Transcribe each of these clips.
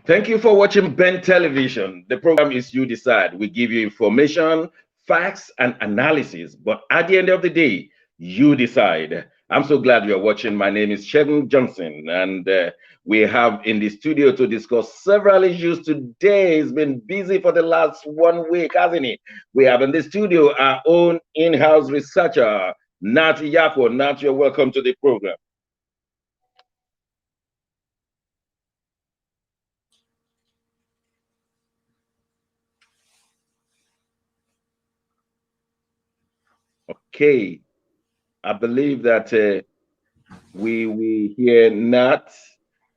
Thank you for watching Ben Television. The program is You Decide. We give you information, facts, and analysis. But at the end of the day, you decide. I'm so glad you're watching. My name is Shegun Johnson, and we have in the studio to discuss several issues today. It's been busy for the last 1 week, hasn't it? We have in the studio our own in-house researcher, Nat Yako. Nat, you're welcome to the program. Okay, I believe that we hear Nat.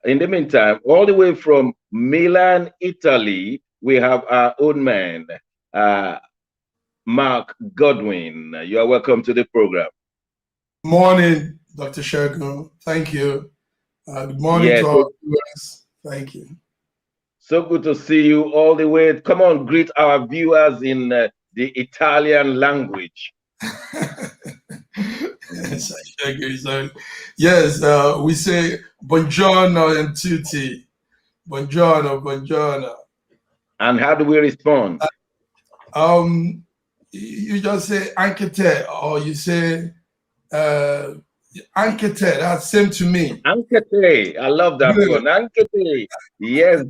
In the meantime, all the way from Milan, Italy, we have our own man, uh, Mark Godwin. You are welcome to the program. Morning, Dr. Shegun. Thank you. Good morning Yes, to our viewers. Thank you. so good to see you all the way. Come on, greet our viewers in the Italian language. Yes, yes, we say buongiorno and tutti. Buongiorno, buongiorno. And how do we respond? You just say anche te, or you say anche te. That's same to me. Anche te. I love that one. Anche te. Yes.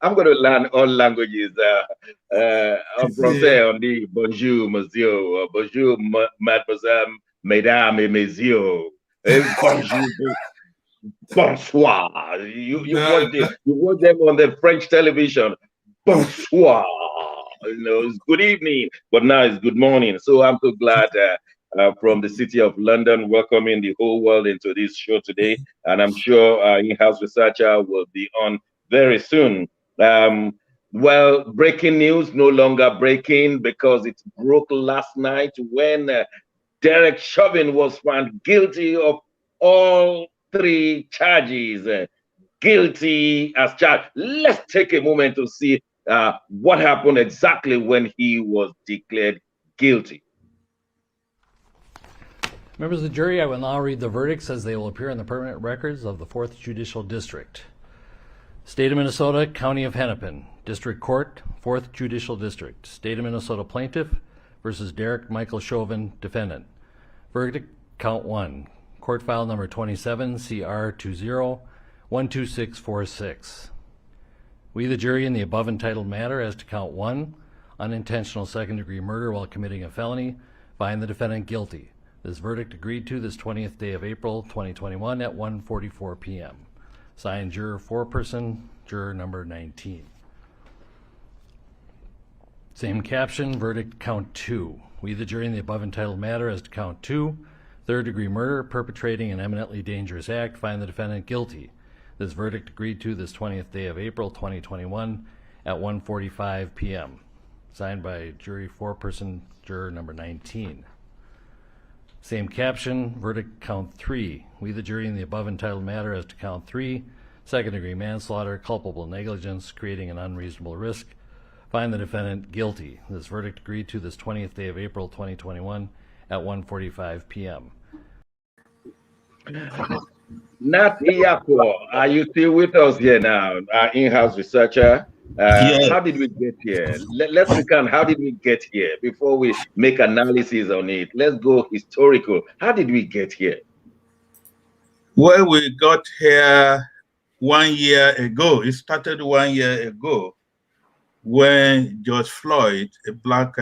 I'm going to learn all languages from there on the bonjour, monsieur, bonjour, mademoiselle, mesdames et messieurs, bonjour, bonsoir. You watch them on the French television. Bonsoir. It's good evening, but now it's good morning. So I'm so glad from the city of London, welcoming the whole world into this show today. And I'm sure our in-house researcher will be on very soon. Well, breaking news, no longer breaking because it broke last night when Derek Chauvin was found guilty of all three charges. Guilty as charged. Let's take a moment to see what happened exactly when he was declared guilty. Members of the jury, I will now read the verdicts as they will appear in the permanent records of the 4th Judicial District. State of Minnesota, County of Hennepin, District Court, 4th Judicial District. State of Minnesota Plaintiff versus Derek Michael Chauvin, Defendant. Verdict, Count 1. Court File Number 27, CR 20-12646. We, the jury, in the above entitled matter as to Count 1, unintentional second-degree murder while committing a felony, find the defendant guilty. This verdict agreed to this 20th day of April 2021 at 1:44 p.m. Signed, Juror Foreperson, Juror Number 19. Same caption, verdict Count 2. We, the jury, in the above entitled matter as to Count 2, third-degree murder, perpetrating an eminently dangerous act, find the defendant guilty. This verdict agreed to this 20th day of April 2021 at 1:45 p.m. Signed by Jury Foreperson, Juror Number 19. Same caption, verdict Count 3. We, the jury, in the above entitled matter as to Count 3, second-degree manslaughter, culpable negligence, creating an unreasonable risk, find the defendant guilty. This verdict agreed to this 20th day of April 2021 at 1:45 p.m. Nat Iyako, are you still with us here now, our in-house researcher? Yes. How did we get here? Let's recount, how did we get here before we make analysis on it? Let's go historical. How did we get here? Well, we got here 1 year ago. It started 1 year ago when George Floyd, a black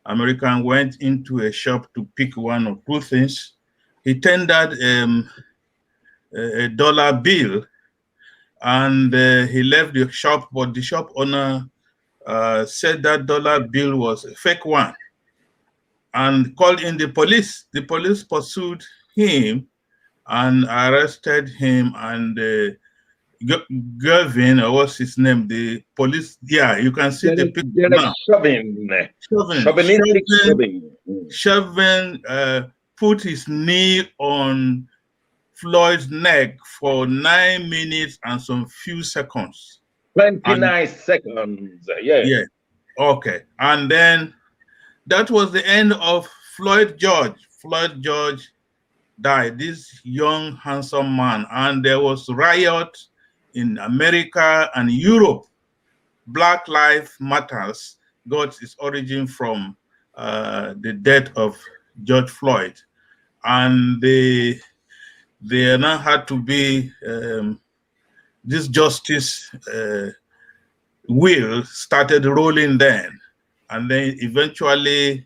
American, went into a shop to pick one or two things. He tendered a dollar bill, and he left the shop, but the shop owner said that dollar bill was a fake one and called in the police. The police pursued him and arrested him, and Gervin, or what's his name, the police, yeah, you can see the picture now. Chauvin put his knee on Floyd's neck for 9 minutes and some few seconds. 29 seconds, yeah. Yeah, okay. And then that was the end of Floyd George. Floyd George died, this young, handsome man, and there was riot in America and Europe, Black Lives Matters got its origin from the death of George Floyd, and they now had to be this justice wheel started rolling then, and then eventually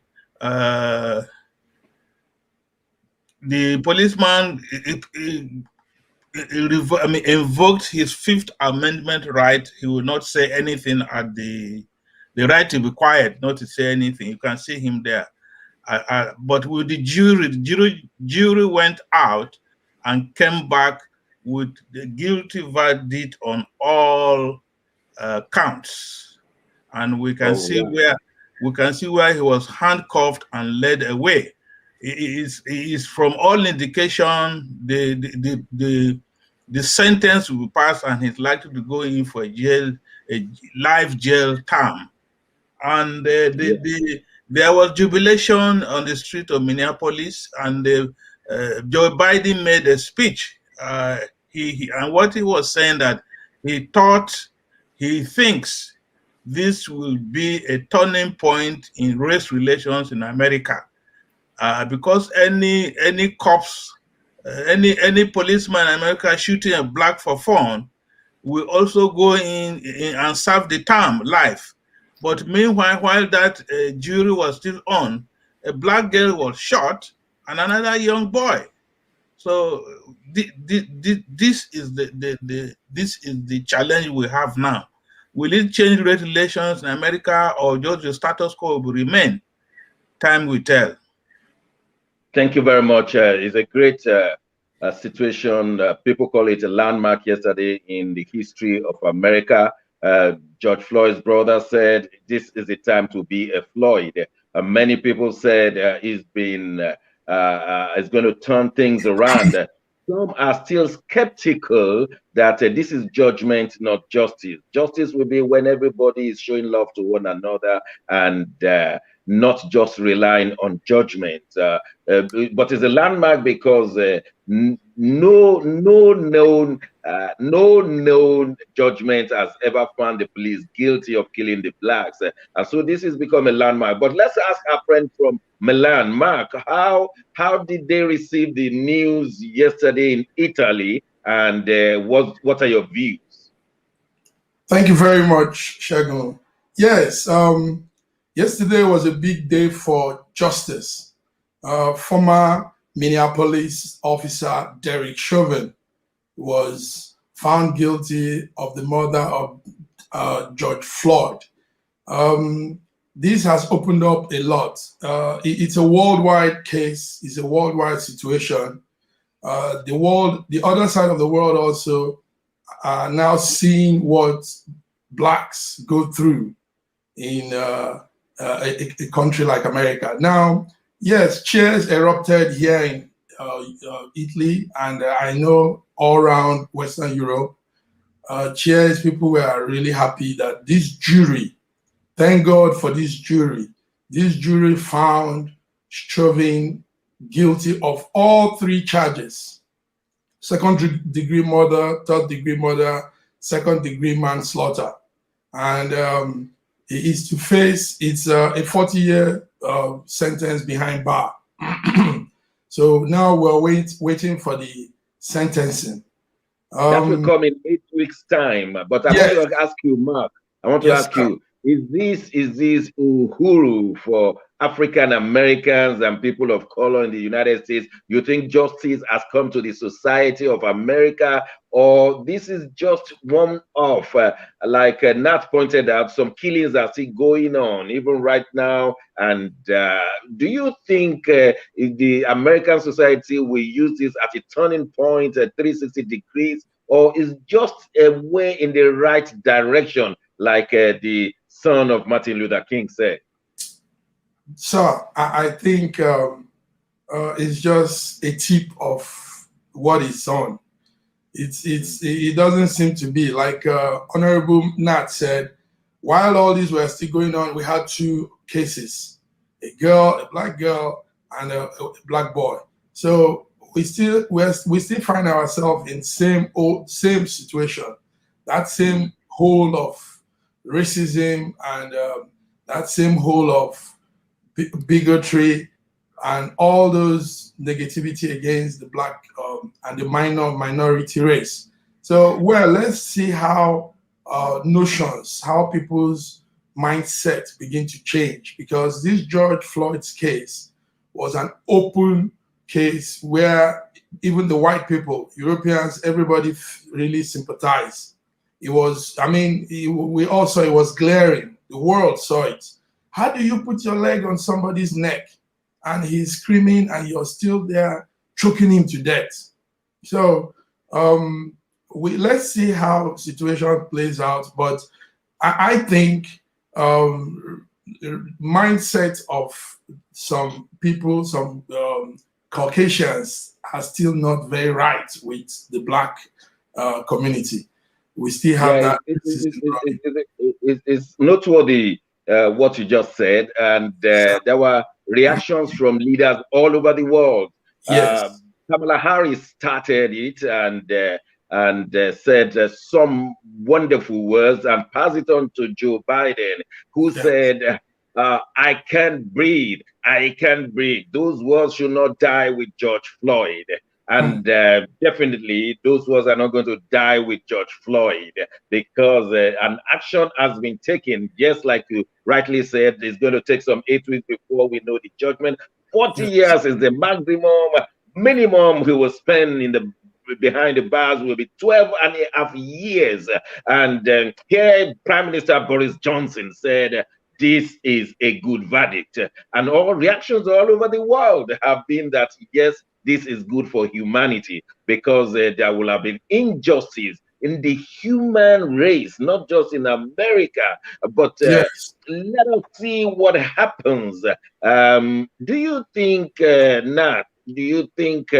the policeman invoked his Fifth Amendment right. He will not say anything at the right to be quiet, not to say anything. You can see him there. But with the jury went out and came back with the guilty verdict on all counts, and we can see where he was handcuffed and led away. It is from all indication the sentence will pass, and he's likely to go in for a life jail term. And there was jubilation on the street of Minneapolis, and Joe Biden made a speech. And what he was saying that he thinks this will be a turning point in race relations in America, because any cops, any policeman in America shooting a black for fun will also go in and serve the term life. But meanwhile, while that jury was still on, a black girl was shot and another young boy. So this is the challenge we have now. Will it change race relations in America, or just the status quo will remain? Time will tell. Thank you very much. It's a great situation. People call it a landmark yesterday in the history of America. George Floyd's brother said this is the time to be a Floyd. Many people said he's going to turn things around. Some are still skeptical that this is judgment, not justice. Justice will be when everybody is showing love to one another and not just relying on judgment. But it's a landmark because no known judgment has ever found the police guilty of killing the blacks. And so this has become a landmark. But let's ask our friend from Milan, Mark, how did they receive the news yesterday in Italy, and what are your views? Thank you very much, Segun. Yes, yesterday was a big day for justice. Former Minneapolis officer Derek Chauvin was found guilty of the murder of George Floyd. This has opened up a lot. It's a worldwide case. It's a worldwide situation. The other side of the world also are now seeing what blacks go through in a country like America. Now, yes, cheers erupted here in Italy, and I know all around Western Europe. Cheers, people were really happy that this jury, thank God for this jury found Chauvin guilty of all three charges: second-degree murder, third-degree murder, second-degree manslaughter. And he is to face, it's a 40-year sentence behind bar. So now we're waiting for the sentencing. That will come in 8 weeks' time. But I want to ask you, Mark, ask you, is this uhuru for African Americans and people of color in the United States? You think justice has come to the society of America, or this is just one of, like Nat pointed out, some killings are still going on even right now? And do you think the American society will use this as a turning point, at 360 degrees, or is just a way in the right direction, like the son of Martin Luther King said? So I think it's just a tip of what is on. It doesn't seem to be like Honorable Nat said. While all these were still going on, we had two cases: a black girl, and a black boy. So we still find ourselves in same situation. that same hole of racism and that same hole of bigotry and all those negativity against the black and the minority race. So, well, let's see how notions, how people's mindset begin to change, because this George Floyd's case was an open case where even the white people, Europeans, everybody really sympathized. It was, I mean, we also, it was glaring. The world saw it. How do you put your leg on somebody's neck and he's screaming and you're still there choking him to death? So let's see how situation plays out. But I think mindset of some people, some Caucasians are still not very right with the black community. We still have that. It's noteworthy what you just said, and there were reactions from leaders all over the world. Yes. Kamala Harris started it and said some wonderful words and passed it on to Joe Biden, who said, I can't breathe. I can't breathe. Those words should not die with George Floyd. And definitely those words are not going to die with George Floyd, because an action has been taken, just like you rightly said. It's going to take some 8 weeks before we know the judgment. 40 years is the minimum he will spend behind the bars will be 12.5 years. And here Prime Minister Boris Johnson said, this is a good verdict. And all reactions all over the world have been that, yes, this is good for humanity, because there will have been injustice in the human race, not just in America, but let us see what happens. Do you think, Nat, do you think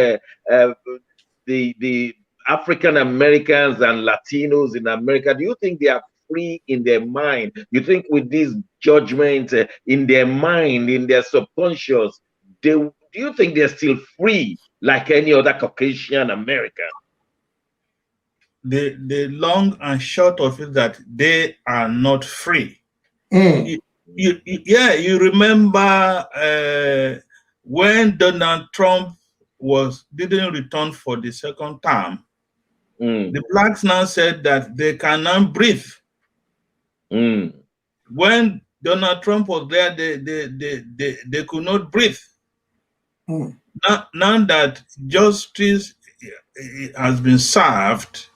the African Americans and Latinos in America, do you think they are free in their mind? You think with this judgment in their mind, in their subconscious, do you think they're still free like any other Caucasian American? The long and short of it that they are not free. You remember when Donald Trump didn't return for the second term, the blacks now said that they cannot breathe. When Donald Trump was there, they could not breathe. Now that justice has been served,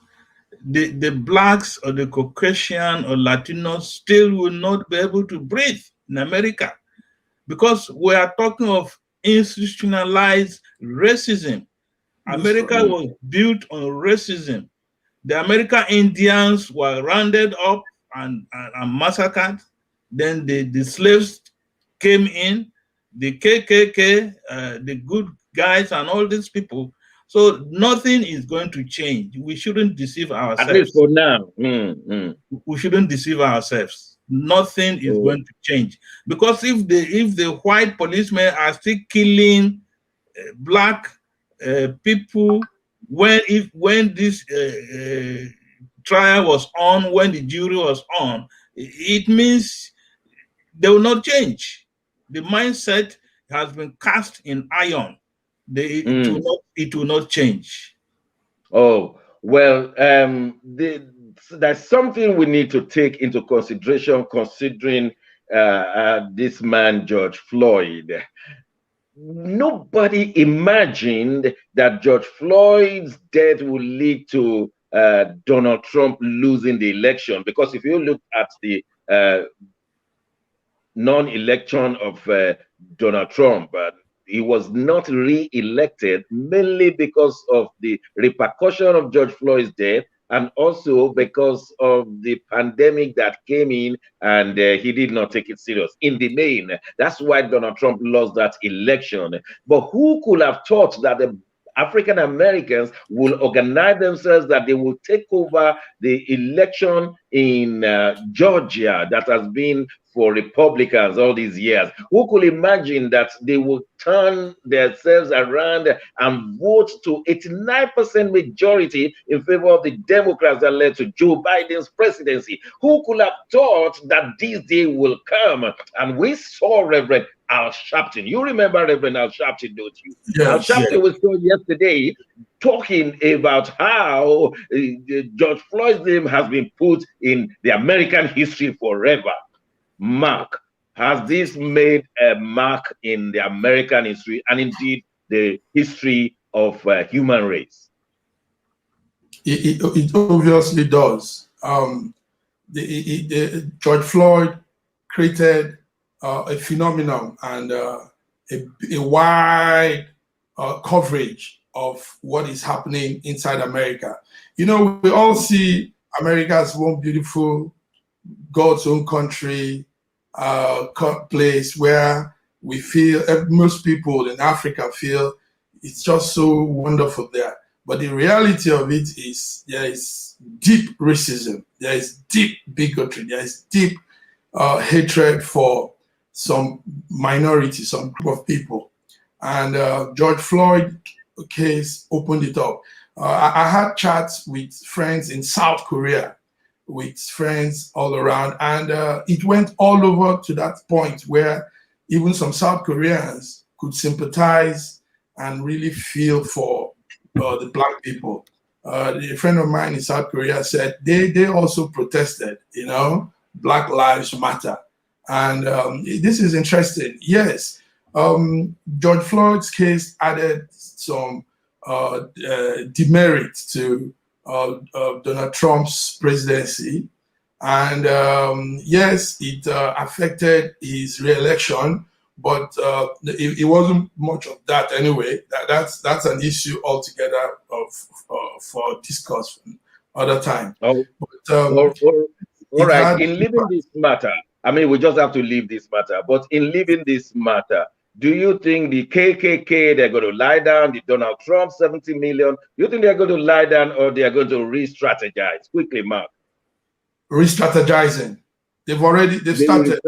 the blacks or the Caucasian or Latinos still will not be able to breathe in America, because we are talking of institutionalized racism. America was built on racism. The American Indians were rounded up and massacred. Then the slaves came in, the KKK, the good guys and all these people. So nothing is going to change. We shouldn't deceive ourselves. At least for now. We shouldn't deceive ourselves. Nothing is going to change. Because if the white policemen are still killing black people, when this trial was on, when the jury was on, it means they will not change. The mindset has been cast in iron. It will not change. Oh, well, there's something we need to take into consideration, considering this man, George Floyd. Nobody imagined that George Floyd's death would lead to Donald Trump losing the election, because if you look at the non-election of Donald Trump, he was not re-elected mainly because of the repercussion of George Floyd's death, and also because of the pandemic that came in, and he did not take it serious in the main. That's why Donald Trump lost that election. But who could have thought that the African Americans will organize themselves, that they will take over the election in Georgia that has been for Republicans all these years. Who could imagine that they will turn themselves around and vote to 89% majority in favor of the Democrats that led to Joe Biden's presidency? Who could have thought that this day will come? And we saw Reverend Al Sharpton. You remember Reverend Al Sharpton, don't you? Yes. Al Sharpton was told yesterday talking about how George Floyd's name has been put in the American history forever. Mark, has this made a mark in the American history and indeed the history of human race? It obviously does. George Floyd created a phenomenon and a wide coverage of what is happening inside America. You know, we all see America as one beautiful, God's own country, place where we feel, most people in Africa feel it's just so wonderful there. But the reality of it is there is deep racism, there is deep bigotry, there is deep hatred for some minority, some group of people. And George Floyd case opened it up. I had chats with friends in South Korea, with friends all around, and it went all over to that point where even some South Koreans could sympathize and really feel for the Black people. A friend of mine in South Korea said they also protested, you know, Black Lives Matter. And this is interesting. Yes, George Floyd's case added some demerit to Donald Trump's presidency. And yes, it affected his re-election, but it wasn't much of that anyway. That's an issue altogether for discuss other time. Oh, but, all right. In leaving this matter, I mean, we just have to leave this matter. But in leaving this matter, do you think the KKK, they're going to lie down, the Donald Trump 70 million, do you think they're going to lie down or they're going to re-strategize? Quickly, Mark. Re-strategizing. They've started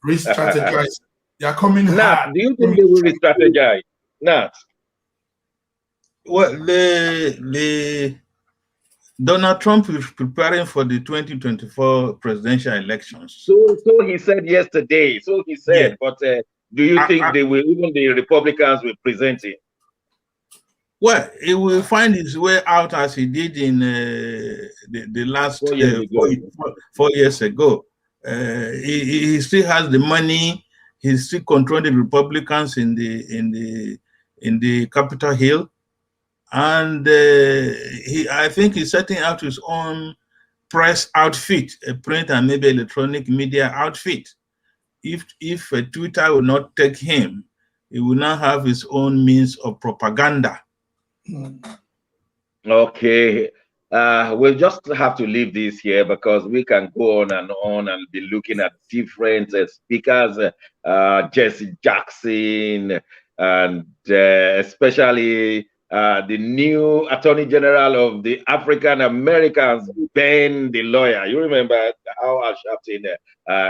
re-strategizing. They are coming Nat, hard. do you think they will re-strategize? Nat? Well, the Donald Trump is preparing for the 2024 presidential elections. So he said yesterday. So he said, yeah. But do you think they will, even the Republicans will present it? Well, he will find his way out as he did in the last 4 years ago. He still has the money. He's still controlling the Republicans in the Capitol Hill, and I think he's setting out his own press outfit, a print and maybe electronic media outfit. If Twitter will not take him, he will now have his own means of propaganda. Okay, we'll just have to leave this here because we can go on and be looking at different speakers, Jesse Jackson, and especially the new Attorney General of the African Americans, Ben the lawyer. You remember how Al Sharpton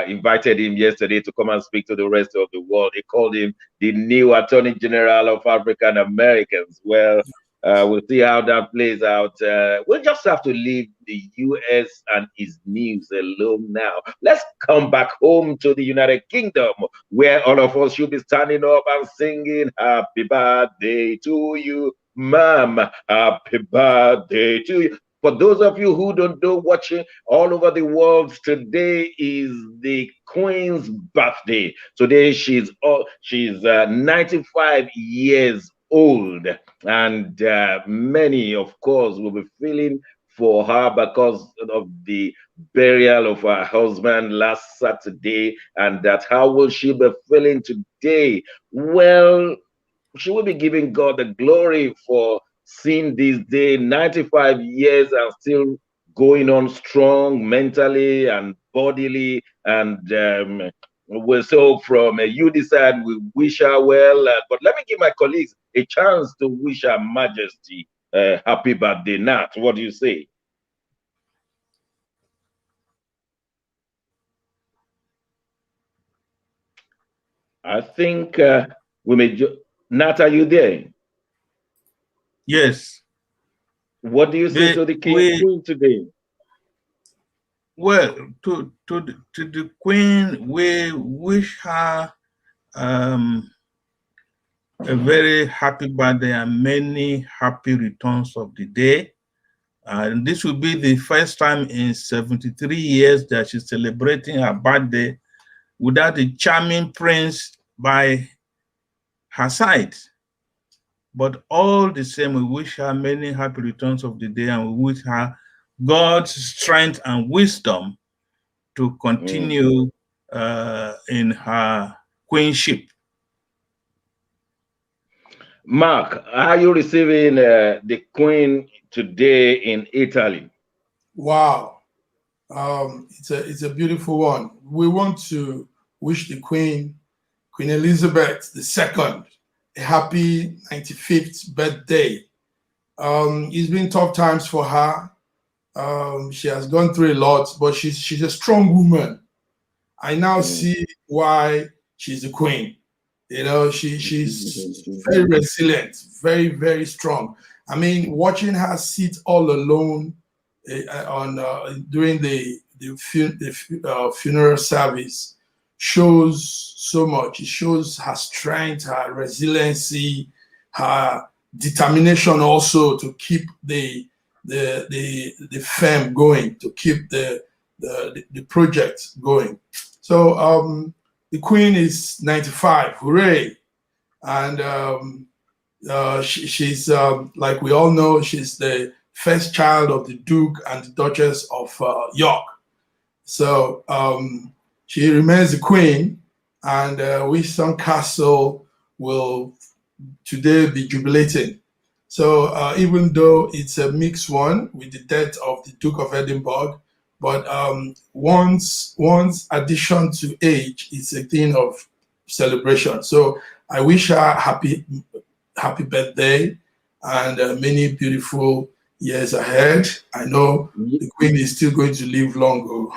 invited him yesterday to come and speak to the rest of the world. They called him the new Attorney General of African Americans. Well, we'll see how that plays out. We'll just have to leave the US and its news alone now. Let's come back home to the United Kingdom, where all of us should be standing up and singing happy birthday to you, ma'am. Happy birthday to you. For those of you who don't know, watching all over the world, today is the Queen's birthday. Today she's 95 years old, and many, of course, will be feeling for her because of the burial of her husband last Saturday. And that how will she be feeling today? Well, she will be giving God the glory for seeing this day, 95 years, and still going on strong mentally and bodily. And so from you decide, we wish her well. But let me give my colleagues a chance to wish Her Majesty happy birthday. Nat, what do you say? I think we may. Nat, are you there? Yes. What do you say to the Queen today? Well, to the Queen, we wish her a very happy birthday and many happy returns of the day. And this will be the first time in 73 years that she's celebrating her birthday without a charming prince by her side. But all the same, we wish her many happy returns of the day, and we wish her God's strength and wisdom to continue in her queenship. Mark, are you receiving the Queen today in Italy? Wow, it's a beautiful one. We want to wish the Queen Elizabeth II, a happy 95th birthday. It's been tough times for her. She has gone through a lot, but she's a strong woman. I now see why she's the queen. You know, she's very resilient, very, very strong. I mean, watching her sit all alone during the funeral service shows so much. It shows her strength, her resiliency, her determination also to keep the firm going, to keep the project going. So the Queen is 95, hooray! And she's like we all know, she's the first child of the Duke and the Duchess of York. So she remains the Queen, and Windsor Castle will today be jubilating. So even though it's a mixed one with the death of the Duke of Edinburgh, but one's addition to age is a thing of celebration. So I wish her happy birthday and many beautiful years ahead. I know the Queen is still going to live longer.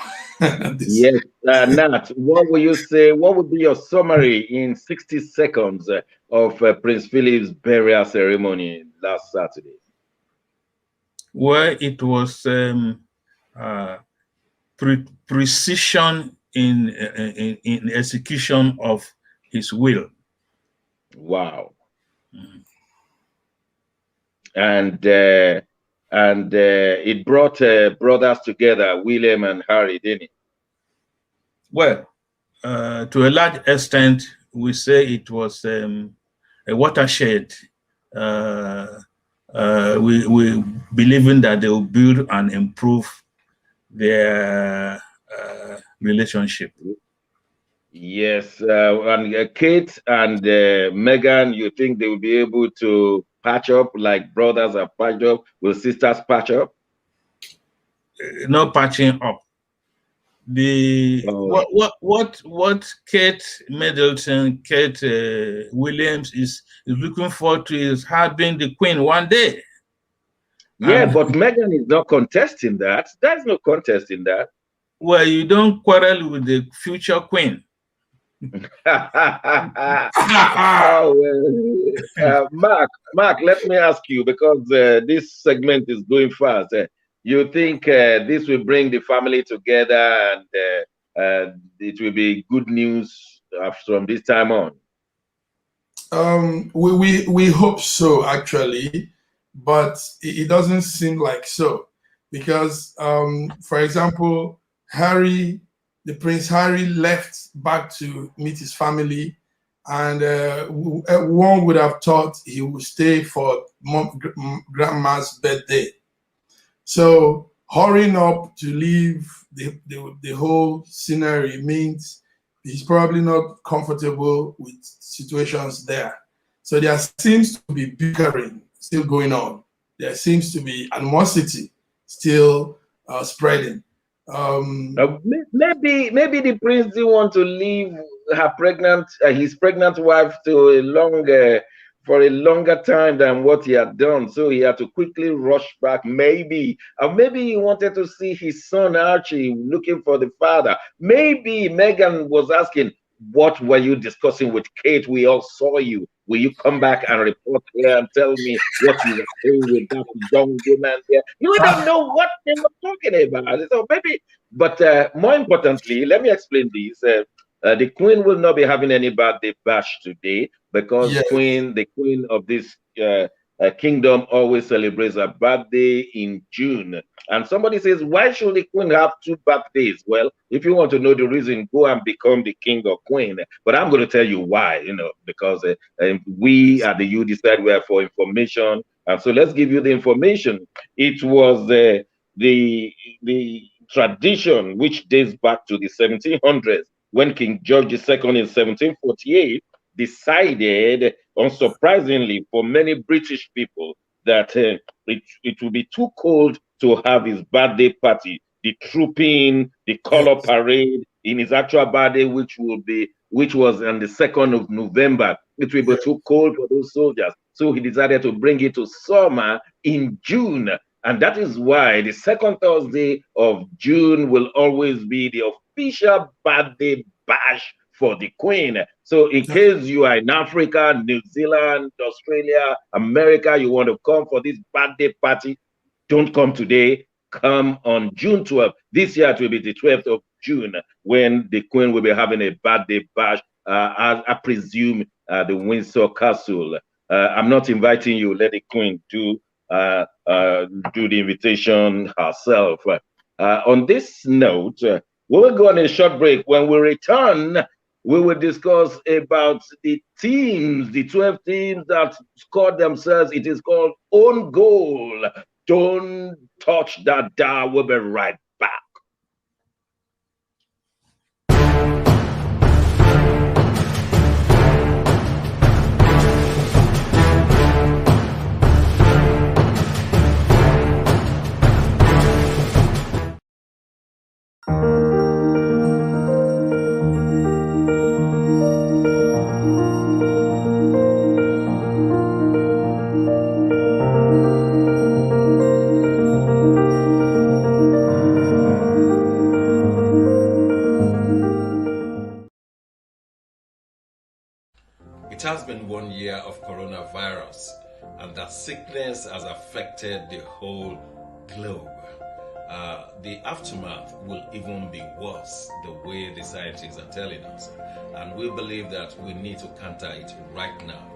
Yes, Nat, what will you say? What would be your summary in 60 seconds of Prince Philip's burial ceremony last Saturday? Well, it was precision in execution of his will. Wow. And it brought brothers together, William and Harry, didn't it? Well, to a large extent, we say it was a watershed. We believing that they will build and improve their relationship. Yes, and Kate and Meghan, you think they will be able to patch up like brothers are patched up? Will sisters patch up? No patching up. What Kate Middleton, Kate Williams is looking forward to is having the Queen one day. Yeah, but Meghan is not contesting that. There's no contest in that. Well, you don't quarrel with the future Queen. Mark, let me ask you, because this segment is going fast. You think this will bring the family together and it will be good news from this time on? We hope so, actually, but it doesn't seem like so, because, for example, the Prince Harry left back to meet his family, and one would have thought he would stay for grandma's birthday. So hurrying up to leave the whole scenery means he's probably not comfortable with situations there. So there seems to be bickering still going on. There seems to be animosity still spreading. Maybe the prince didn't want to leave his pregnant wife to for a longer time than what he had done, so he had to quickly rush back. Maybe he wanted to see his son Archie looking for the father. Maybe Meghan was asking, what were you discussing with Kate? We all saw you. Will you come back and report here and tell me what you were saying with that young woman there? You don't know what they were talking about. So maybe, but more importantly, let me explain this. The Queen will not be having any birthday bash today because Yes. the Queen of this kingdom always celebrates her birthday in June. And somebody says, why should the Queen have 2 birthdays? Well, if you want to know the reason, go and become the king or queen. But I'm going to tell you why, because we at the U decide we are for information. And so let's give you the information. It was the tradition which dates back to the 1700s when King George II in 1748 decided, unsurprisingly for many British people, that it would be too cold to have his birthday party, the trooping, the color parade in his actual birthday, which was on the 2nd of November. It will be too cold for those soldiers. So he decided to bring it to summer in June. And that is why the 2nd Thursday of June will always be the official birthday bash for the Queen. So in case you are in Africa, New Zealand, Australia, America, you want to come for this birthday party, don't come today, come on June 12th. This year it will be the 12th of June when the Queen will be having a birthday bash, I presume, the Windsor Castle. I'm not inviting you, let the Queen do the invitation herself. On this note, we will go on a short break. When we return, we will discuss about the teams, the 12 teams that scored themselves. It is called own goal. Don't touch that dial. We'll be right back. It has been 1 year of coronavirus, and that sickness has affected the whole globe. The aftermath will even be worse, the way the scientists are telling us. And we believe that we need to counter it right now.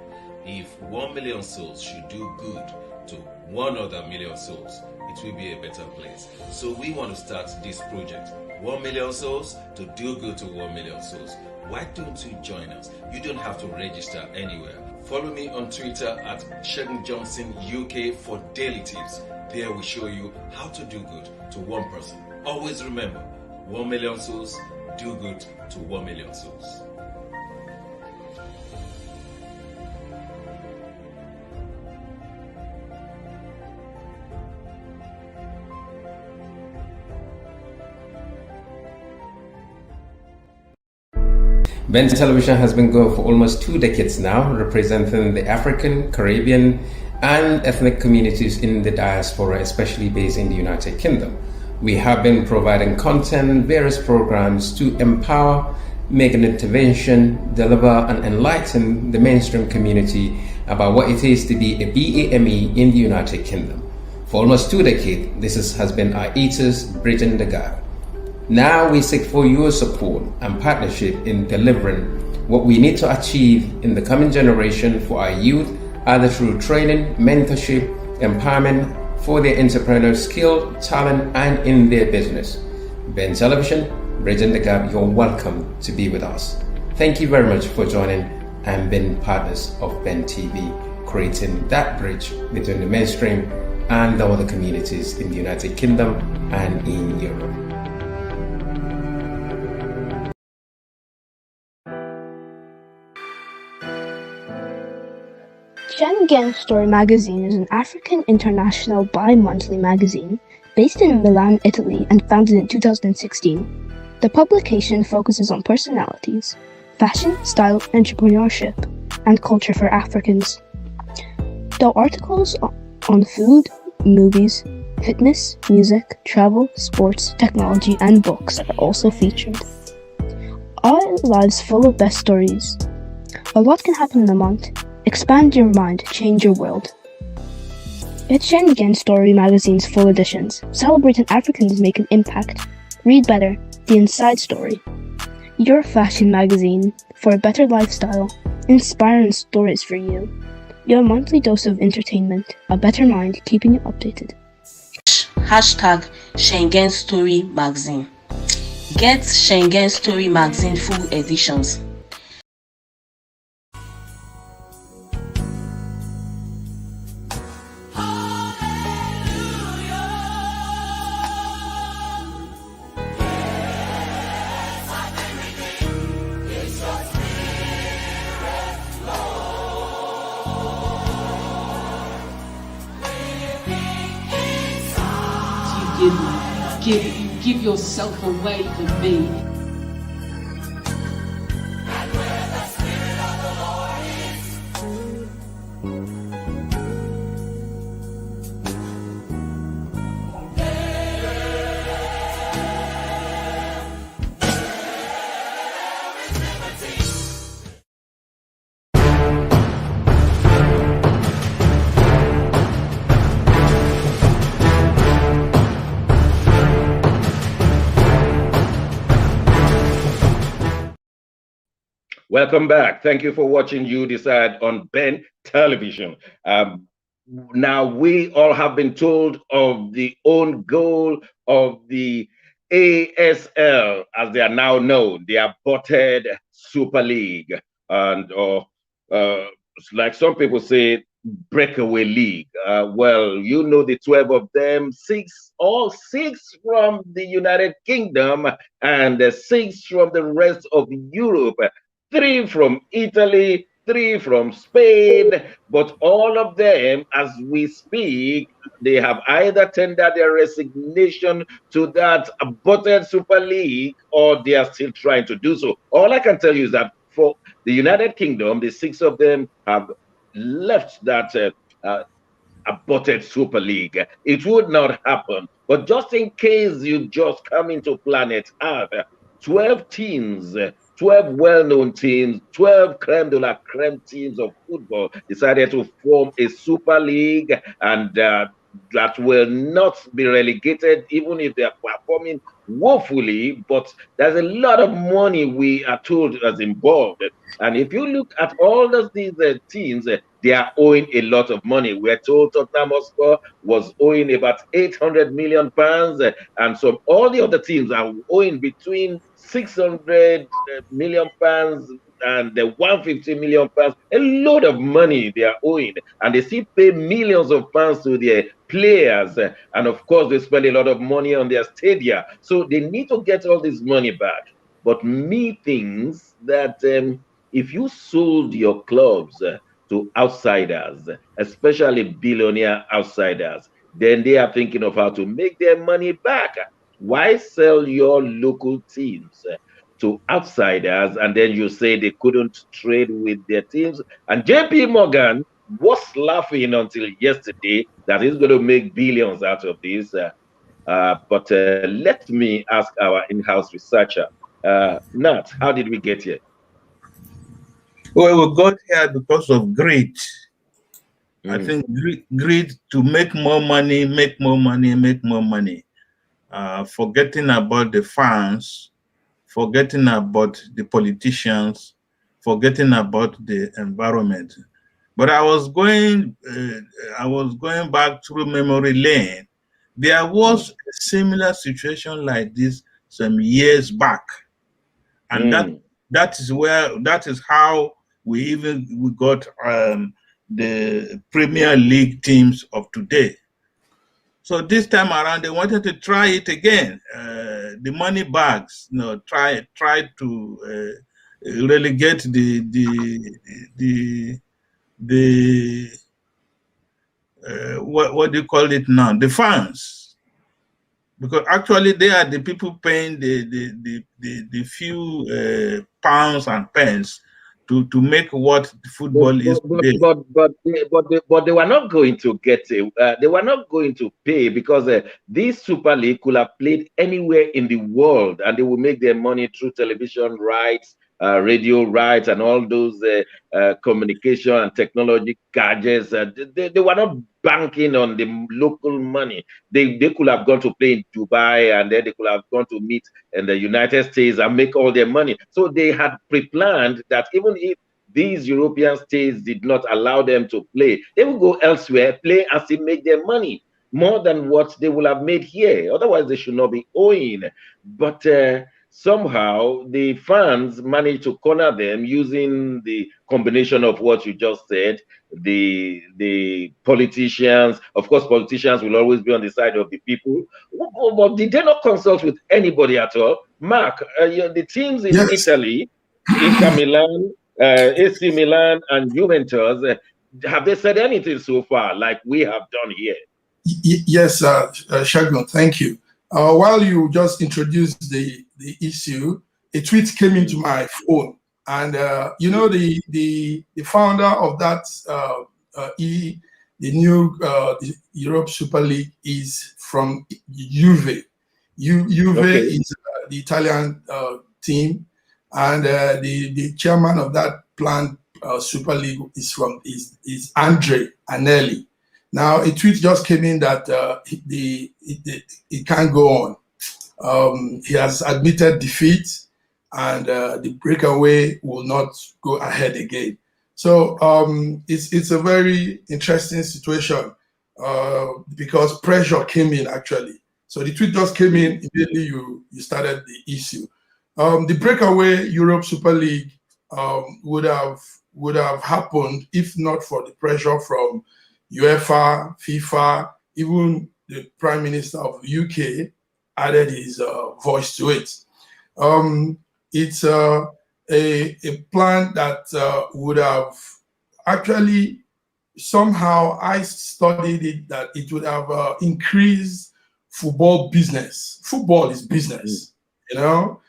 If 1 million souls should do good to 1 other million souls, it will be a better place. So we want to start this project. 1 million souls to do good to 1 million souls. Why don't you join us? You don't have to register anywhere. Follow me on Twitter at Shegun Johnson UK for daily tips. There we show you how to do good to 1 person. Always remember, 1 million souls, do good to 1 million souls. Ben Television has been going for almost 2 decades now, representing the African, Caribbean, and ethnic communities in the diaspora, especially based in the United Kingdom. We have been providing content, various programs to empower, make an intervention, deliver, and enlighten the mainstream community about what it is to be a BAME in the United Kingdom. For almost 2 decades, this has been our ethos, bridging the gap. Now we seek for your support and partnership in delivering what we need to achieve in the coming generation for our youth, either through training, mentorship, empowerment for their entrepreneurial skill, talent, and in their business. Ben Television, bridging the gap, you're welcome to be with us. Thank you very much for joining and being partners of Ben TV, creating that bridge between the mainstream and the other communities in the United Kingdom and in Europe. Schengen Story magazine is an African international bi-monthly magazine based in Milan, Italy, and founded in 2016. The publication focuses on personalities, fashion, style, entrepreneurship, and culture for Africans. Though articles on food, movies, fitness, music, travel, sports, technology, and books are also featured. Our lives full of best stories. A lot can happen in a month. Expand your mind, change your world. Get Schengen Story magazine's full editions. Celebrating Africans make an impact. Read better, the inside story. Your fashion magazine for a better lifestyle. Inspiring stories for you. Your monthly dose of entertainment. A better mind keeping you updated. Hashtag Schengen Story Magazine. Get Schengen Story Magazine full editions. Give yourself away for me. Welcome back. Thank you for watching You Decide on Ben Television. Now, we all have been told of the own goal of the ASL, as they are now known, the aborted Super League, and like some people say, breakaway league. Well, you know the 12 of them, all six from the United Kingdom and 6 from the rest of Europe. 3 from Italy, 3 from Spain, but all of them, as we speak, they have either tendered their resignation to that aborted Super League or they are still trying to do so. All I can tell you is that for the United Kingdom, the 6 of them have left that aborted Super League. It would not happen. But just in case you just come into planet Earth, 12 teams, 12 well-known teams, 12 creme de la creme teams of football decided to form a Super League, and that will not be relegated even if they are performing woefully. But there's a lot of money, we are told, is involved. And if you look at all of these teams, they are owing a lot of money. We're told Tottenham Hotspur was owing about £800 million, and so all the other teams are owing between £600 million and the £150 million. A lot of money they are owing, and they still pay millions of pounds to their players, and of course they spend a lot of money on their stadia, so they need to get all this money back. But me thinks that if you sold your clubs to outsiders, especially billionaire outsiders, then they are thinking of how to make their money back. Why sell your local teams to outsiders and then you say they couldn't trade with their teams? And JP Morgan was laughing until yesterday that he's going to make billions out of this. But let me ask our in-house researcher, Nat, how did we get here? Well, we got here because of greed. I think greed to make more money, make more money, make more money. Forgetting about the fans, forgetting about the politicians, forgetting about the environment. But I was going back through memory lane. There was a similar situation like this some years back, and that is how we got the Premier League teams of today. So this time around, they wanted to try it again. The money bags, try to relegate what do you call it now? The fans, because actually they are the people paying the few pounds and pence to make what football is today. But they were not going to get they were not going to pay, because this Super League could have played anywhere in the world, and they will make their money through television rights, radio rights, and all those communication and technology gadgets. They were not banking on the local money. They could have gone to play in Dubai, and then they could have gone to meet in the United States and make all their money. So they had pre-planned that even if these European states did not allow them to play, they would go elsewhere, play, and still make their money more than what they would have made here. Otherwise, they should not be owing. But somehow the fans managed to corner them using the combination of what you just said. The politicians, of course, politicians will always be on the side of the people. But did they not consult with anybody at all? Mark, the teams in Italy, Inter Milan, AC Milan, and Juventus, have they said anything so far like we have done here? Yes, Shagun, thank you. While you just introduced the issue, a tweet came into my phone, and the founder of that the new the Europe Super League is from Juve. Juve is the Italian team, and the chairman of that planned Super League is Andre Agnelli. Now, a tweet just came in that it can't go on. He has admitted defeat, and the breakaway will not go ahead again. So it's a very interesting situation because pressure came in, actually. So the tweet just came in immediately you started the issue. The breakaway Europe Super League would have happened if not for the pressure from UEFA, FIFA, even the Prime Minister of the UK added his voice to it. It's a plan that would have actually somehow, I studied it, that it would have increased football business. Football is business, and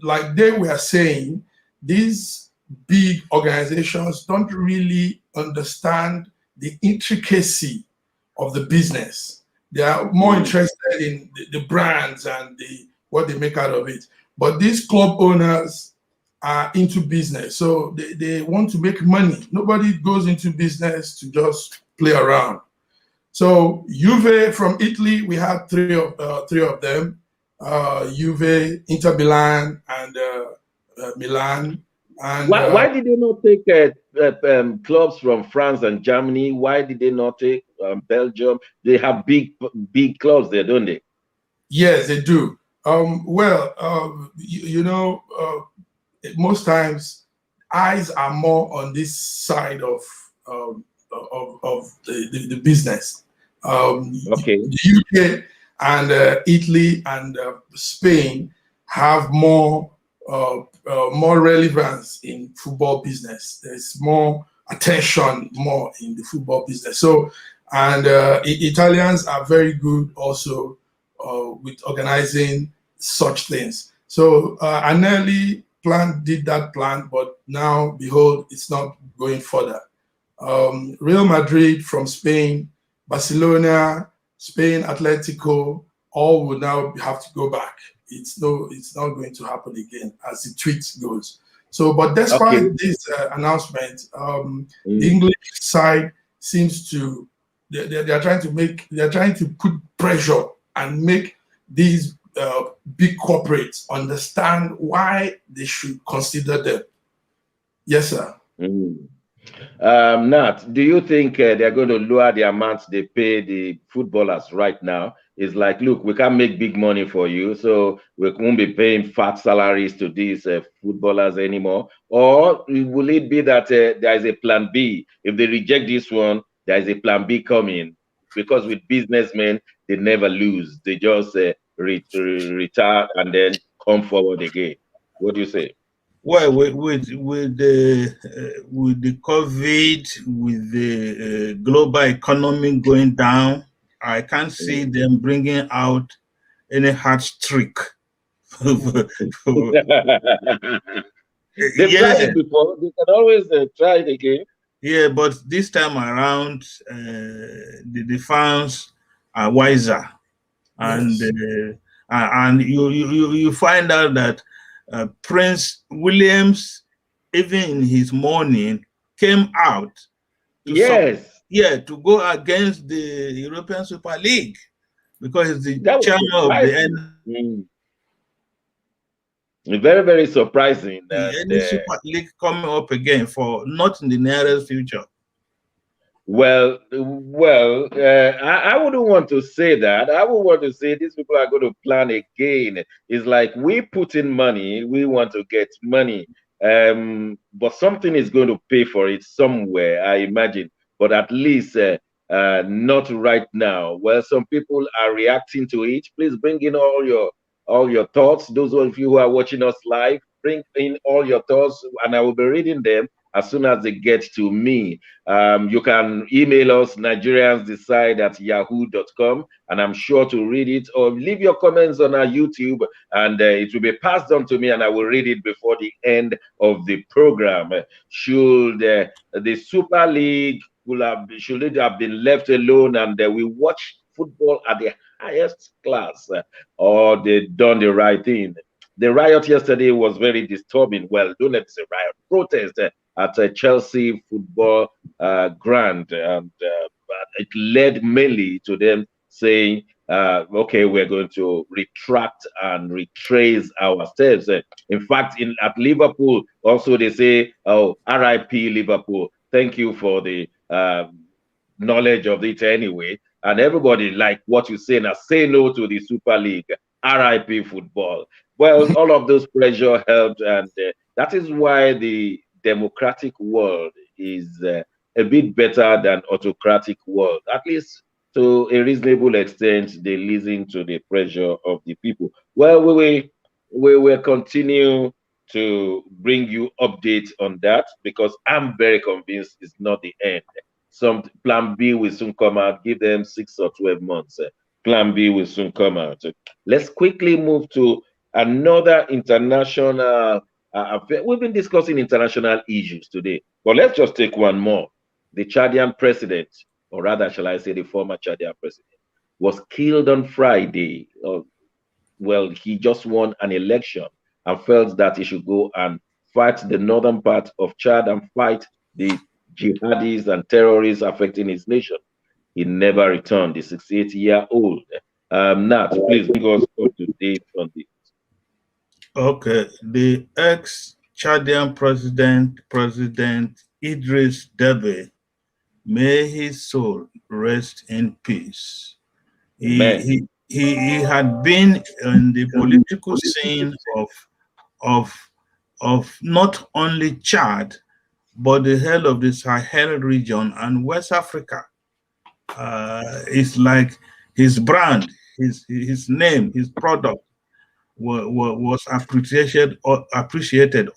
like they were saying, these big organizations don't really understand the intricacy of the business. They are more interested in the brands and what they make out of it. But these club owners are into business, so they want to make money. Nobody goes into business to just play around. So Juve from Italy, we had three of them: Juve, Inter Milan, and Milan. And why did they not take clubs from France and Germany? Why did they not take Belgium? They have big clubs there, don't they? Yes, they do. Most times eyes are more on this side of the business. The UK and Italy and Spain have more relevance in football business. There's more attention more in the football business. So, and Italians are very good also with organizing such things. So Agnelli did that plan, but now behold, it's not going further. Real Madrid from Spain, Barcelona, Spain, Atletico, all will now have to go back. It's not going to happen again, as the tweet goes. So, but despite this announcement, the English side seems to they are trying to put pressure and make these big corporates understand why they should consider them. Yes, sir. Nat, do you think they're going to lower the amounts they pay the footballers right now? It's like, look, we can't make big money for you, so we won't be paying fat salaries to these footballers anymore. Or will it be that there is a plan B? If they reject this one, there is a plan B coming. Because with businessmen, they never lose. They just retire and then come forward again. What do you say? Well, with the COVID, with the global economy going down, I can't see them bringing out any hard trick. They've tried it before. They can always try it again. Yeah, but this time around, the fans are wiser, and Yes. and you find out that Prince Williams, even in his mourning, came out to to go against the European Super League because he's the chairman of the end. Very, very surprising. Any Super League coming up again for not in the nearest future. Well, I wouldn't want to say that. I would want to say these people are going to plan again. It's like we put in money, we want to get money, but something is going to pay for it somewhere, I imagine. But at least not right now. Well, some people are reacting to it. Please bring in all your thoughts. Those of you who are watching us live, bring in all your thoughts, and I will be reading them as soon as they get to me. You can email us, nigeriansdecide@yahoo.com, and I'm sure to read it, or leave your comments on our YouTube, and it will be passed on to me, and I will read it before the end of the program. Should the Super League should it have been left alone and we watch football at the highest class, or they done the right thing? The riot yesterday was very disturbing. Well, don't let us say riot, protest at a Chelsea football ground, and it led mainly to them saying, okay, we're going to retract and retrace our steps. In fact, at Liverpool, also they say, oh, RIP Liverpool. Thank you for the knowledge of it anyway. And everybody, like what you say now, say no to the Super League, RIP football. Well, all of those pressure helped, and that is why the democratic world is a bit better than autocratic world. At least to a reasonable extent, they listen to the pressure of the people. Well, we will continue to bring you updates on that, because I'm very convinced it's not the end. Some plan B will soon come out. Give them 6 or 12 months. Plan B will soon come out. Let's quickly move to another international affair. We've been discussing international issues today, but let's just take one more. The Chadian president, or rather, shall I say, the former Chadian president, was killed on Friday. Well, he just won an election and felt that he should go and fight the northern part of Chad and fight the jihadis and terrorists affecting his nation. He never returned. The 68-year-old. Nat, please bring us up to date on this. Okay, the ex-Chadian President Idris Deby, may his soul rest in peace. He had been in the political scene of not only Chad, but the whole of the Sahel region and West Africa. It's like his brand, his name, his product was appreciated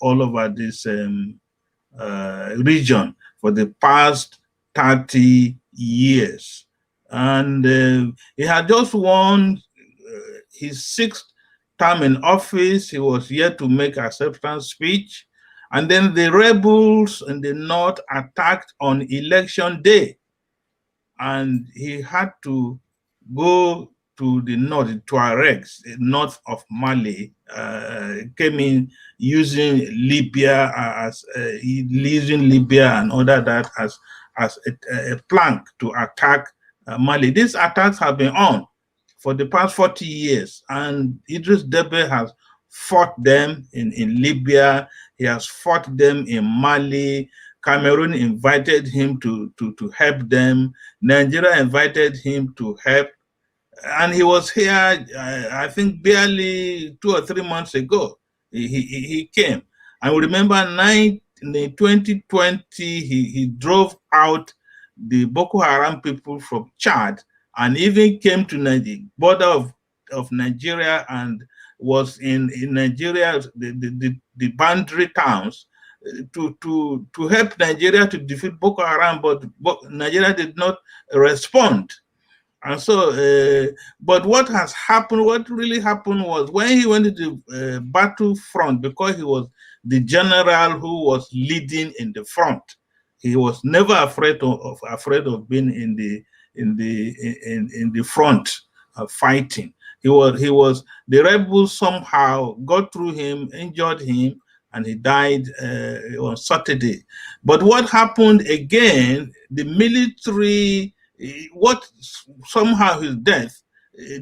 all over this region for the past 30 years. And he had just won his 6th term in office. He was yet to make acceptance speech. And then the rebels in the north attacked on election day. And he had to go to the north, the Tuaregs, north of Mali, came in using Libya and other that as a plank to attack Mali. These attacks have been on for the past 40 years, and Idris Deby has fought them in Libya. He has fought them in Mali. Cameroon invited him to help them. Nigeria invited him to help. And he was here, I think, barely 2 or 3 months ago. He came. I remember in 2020, he drove out the Boko Haram people from Chad and even came to the border of Nigeria and was in Nigeria, the boundary towns, to help Nigeria to defeat Boko Haram, but Nigeria did not respond. And so, but what has happened, what really happened was when he went to the battlefront, because he was the general who was leading in the front, he was never afraid of being in the front fighting. He was the rebels somehow got through him, injured him, and he died on Saturday. But what happened again? The military. What somehow his death,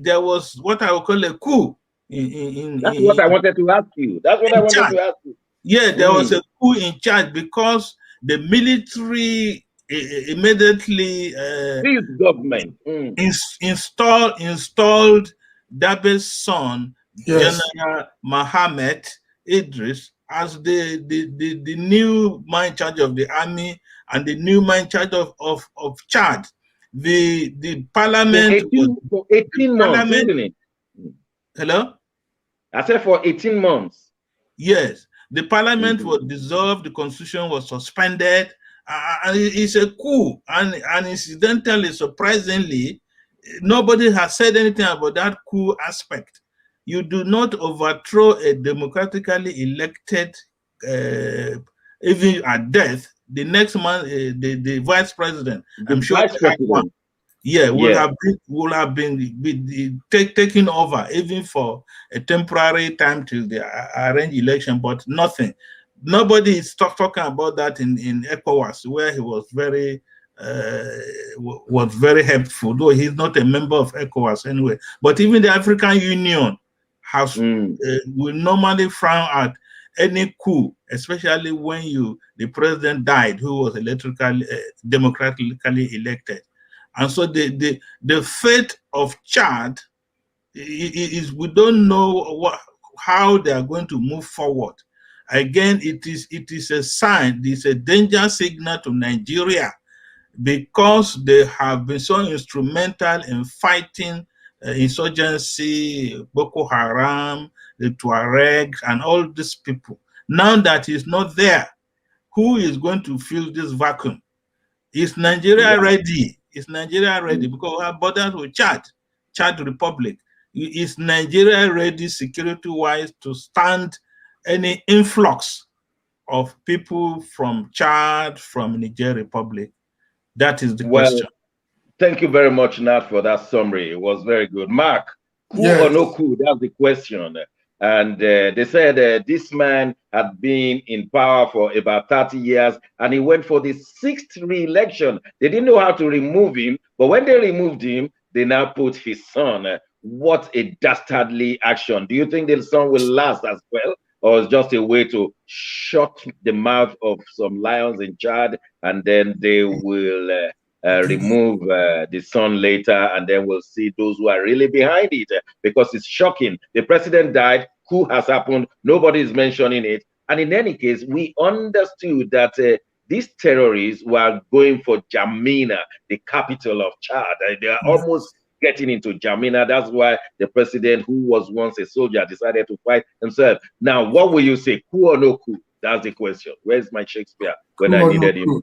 there was what I would call a coup. That's what I wanted to ask you. That's what I wanted to ask you. Yeah, there was a coup in charge because the military immediately government installed Dabe's son, General Mohammed Idris, as the new man in charge of the army and the new man in charge of Chad. The parliament for 18 months, isn't it? Hello? I said for 18 months. Yes. The parliament was dissolved, the constitution was suspended, and it's a coup. And incidentally, surprisingly, nobody has said anything about that coup aspect. You do not overthrow a democratically elected, even at death, the next man, the vice president, I'm sure, will have been taken over even for a temporary time till they arrange election, but nothing. Nobody is talking about that in ECOWAS, where he was very helpful, though he's not a member of ECOWAS anyway. But even the African Union has will normally frown at any coup, especially when the president died, who was democratically elected. And so the fate of Chad is we don't know how they are going to move forward. Again, it is a sign, it's a danger signal to Nigeria, because they have been so instrumental in fighting insurgency, Boko Haram, the Tuaregs, and all these people. Now that he's not there, who is going to fill this vacuum? Is Nigeria ready? Is Nigeria ready? Because we have borders with Chad Republic. Is Nigeria ready security-wise to stand any influx of people from Chad, from Niger Republic? That is the question. Thank you very much, Nat, for that summary. It was very good. Mark, coup or no coup? That's the question. And they said this man had been in power for about 30 years, and he went for the 6th re-election. They didn't know how to remove him, but when they removed him, they now put his son. What a dastardly action. Do you think the son will last as well, or it's just a way to shut the mouth of some lions in Chad, and then they will remove the son later, and then we'll see those who are really behind it, because it's shocking. The president died, coup has happened, nobody is mentioning it. And in any case, we understood that these terrorists were going for Jamina, the capital of Chad. They are almost getting into Jamina. That's why the president, who was once a soldier, decided to fight himself. Now, what will you say? Coup or no coup? That's the question. Where's my Shakespeare when I needed him?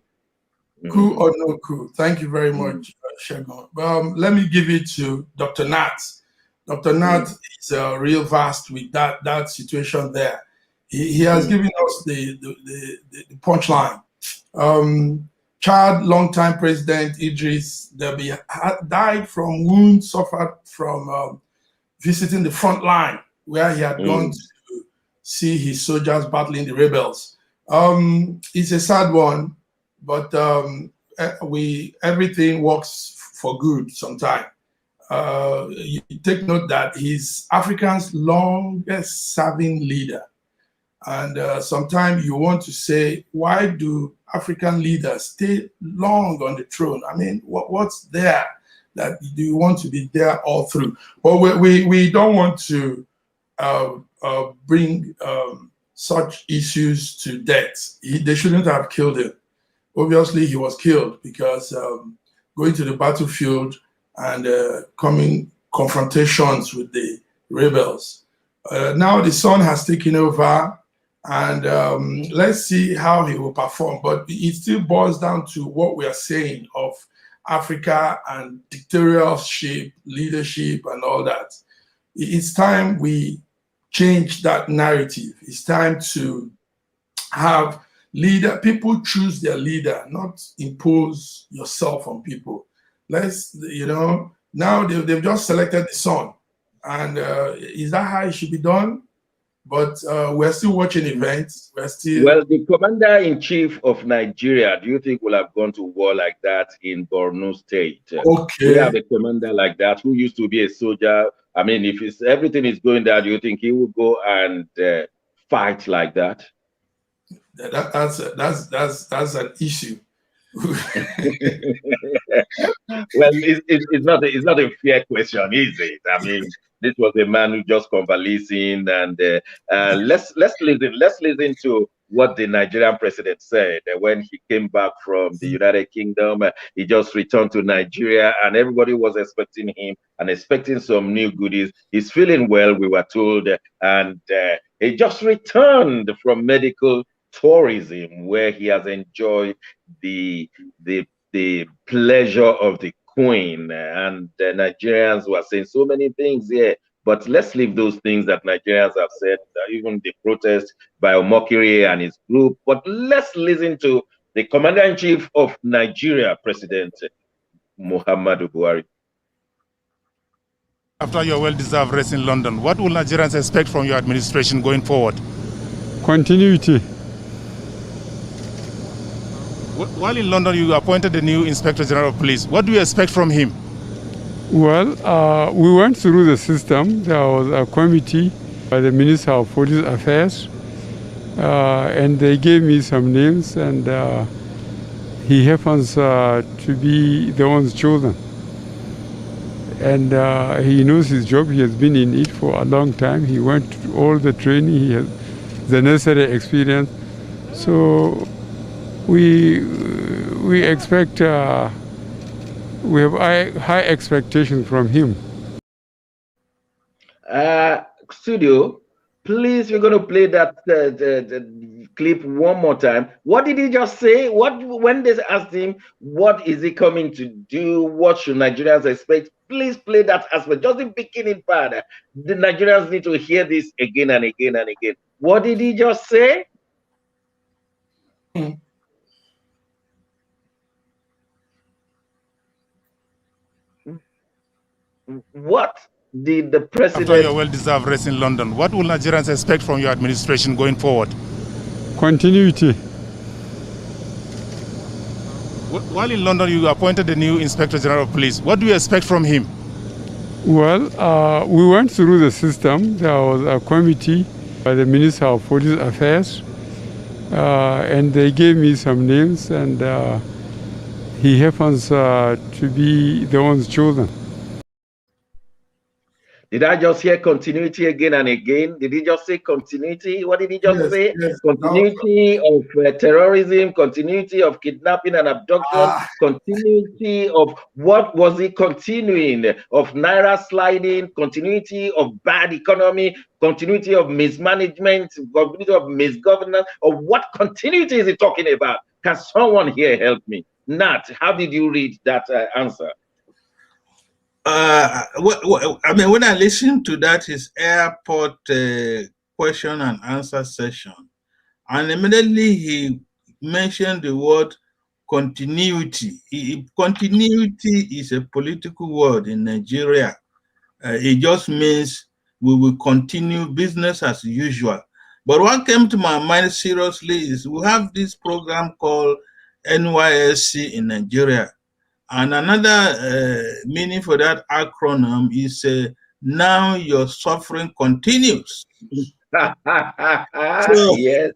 Coup or no coup? Thank you very much, Segun. Let me give it to Dr. Nat. Dr. Nat is real vast with that situation there. He has given us the punchline. Chad, longtime president Idris Deby died from wounds suffered from visiting the front line, where he had gone to see his soldiers battling the rebels. It's a sad one, but everything works for good sometimes. You take note that he's Africa's longest serving leader. And sometimes you want to say, why do African leaders stay long on the throne? I mean, what's there that do you want to be there all through? Well, we don't want to bring such issues to death. They shouldn't have killed him. Obviously, he was killed because going to the battlefield and coming confrontations with the rebels. Now the son has taken over, and let's see how he will perform. But it still boils down to what we are saying of Africa and dictatorship, leadership, and all that. It's time we change that narrative. It's time to have people choose their leader, not impose yourself on people. Let's, now they've just selected the son. And is that how it should be done? But we're still watching events. Well, the commander-in-chief of Nigeria, do you think will have gone to war like that in Borno State? Okay. We have a commander like that who used to be a soldier. I mean, if everything is going down, do you think he will go and fight like that? That's an issue. Well, it's not a fair question, is it? I mean, this was a man who just convalescing, and let's listen to what the Nigerian president said when he came back from the United Kingdom. He just returned to Nigeria, and everybody was expecting him and expecting some new goodies. He's feeling well, we were told, and he just returned from medical tourism, where he has enjoyed the pleasure of the Queen, and the Nigerians were saying so many things here. But let's leave those things that Nigerians have said, even the protest by Omokiri and his group. But let's listen to the Commander-in-Chief of Nigeria, President Muhammadu Buhari. After your well-deserved rest in London, what will Nigerians expect from your administration going forward? Continuity. While in London, you appointed the new Inspector General of Police. What do you expect from him? Well, we went through the system. There was a committee by the Minister of Police Affairs, and they gave me some names, and he happens to be the ones chosen. And he knows his job. He has been in it for a long time. He went through all the training. He has the necessary experience. So we expect, we have high expectations from him. Studio, please, we're going to play that the clip one more time. What did he just say? When they asked him, what is he coming to do? What should Nigerians expect? Please play that aspect, just the beginning part. The Nigerians need to hear this again and again and again. What did he just say? What did the president... After your well-deserved rest in London, what will Nigerians expect from your administration going forward? Continuity. While in London, you appointed the new Inspector General of Police. What do you expect from him? Well, we went through the system. There was a committee by the Minister of Police Affairs, and they gave me some names, and he happens to be the ones chosen. Did I just hear continuity again and again? Did he just say continuity? What did he just say? Yes. Continuity of terrorism, continuity of kidnapping and abduction, continuity of what was he continuing? Of Naira sliding, continuity of bad economy, continuity of mismanagement, continuity of misgovernance, or what continuity is he talking about? Can someone here help me? Nat, how did you read that answer? I mean, when I listened to that, his airport question and answer session, and immediately he mentioned the word continuity. Continuity is a political word in Nigeria. It just means we will continue business as usual. But what came to my mind seriously is we have this program called NYSC in Nigeria. And another meaning for that acronym is now your suffering continues. Yes.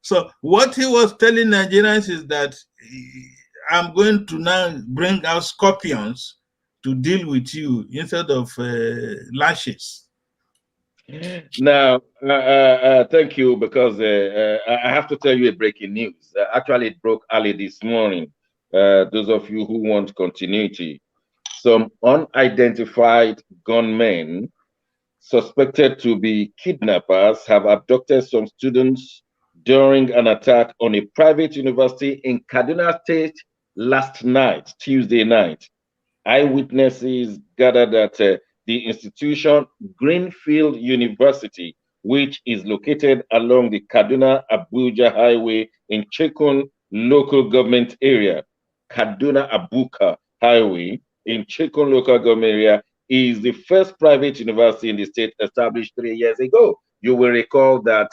So what he was telling Nigerians is that I'm going to now bring out scorpions to deal with you instead of lashes. Now, thank you, because I have to tell you a breaking news. Actually, it broke early this morning. Those of you who want continuity, some unidentified gunmen suspected to be kidnappers have abducted some students during an attack on a private university in Kaduna State last night, Tuesday night, eyewitnesses gathered at the institution Greenfield University, which is located along the Kaduna-Abuja Highway in Chekun local government area. Kaduna-Abuka Highway in Chekun local government area is the first private university in the state established 3 years ago. You will recall that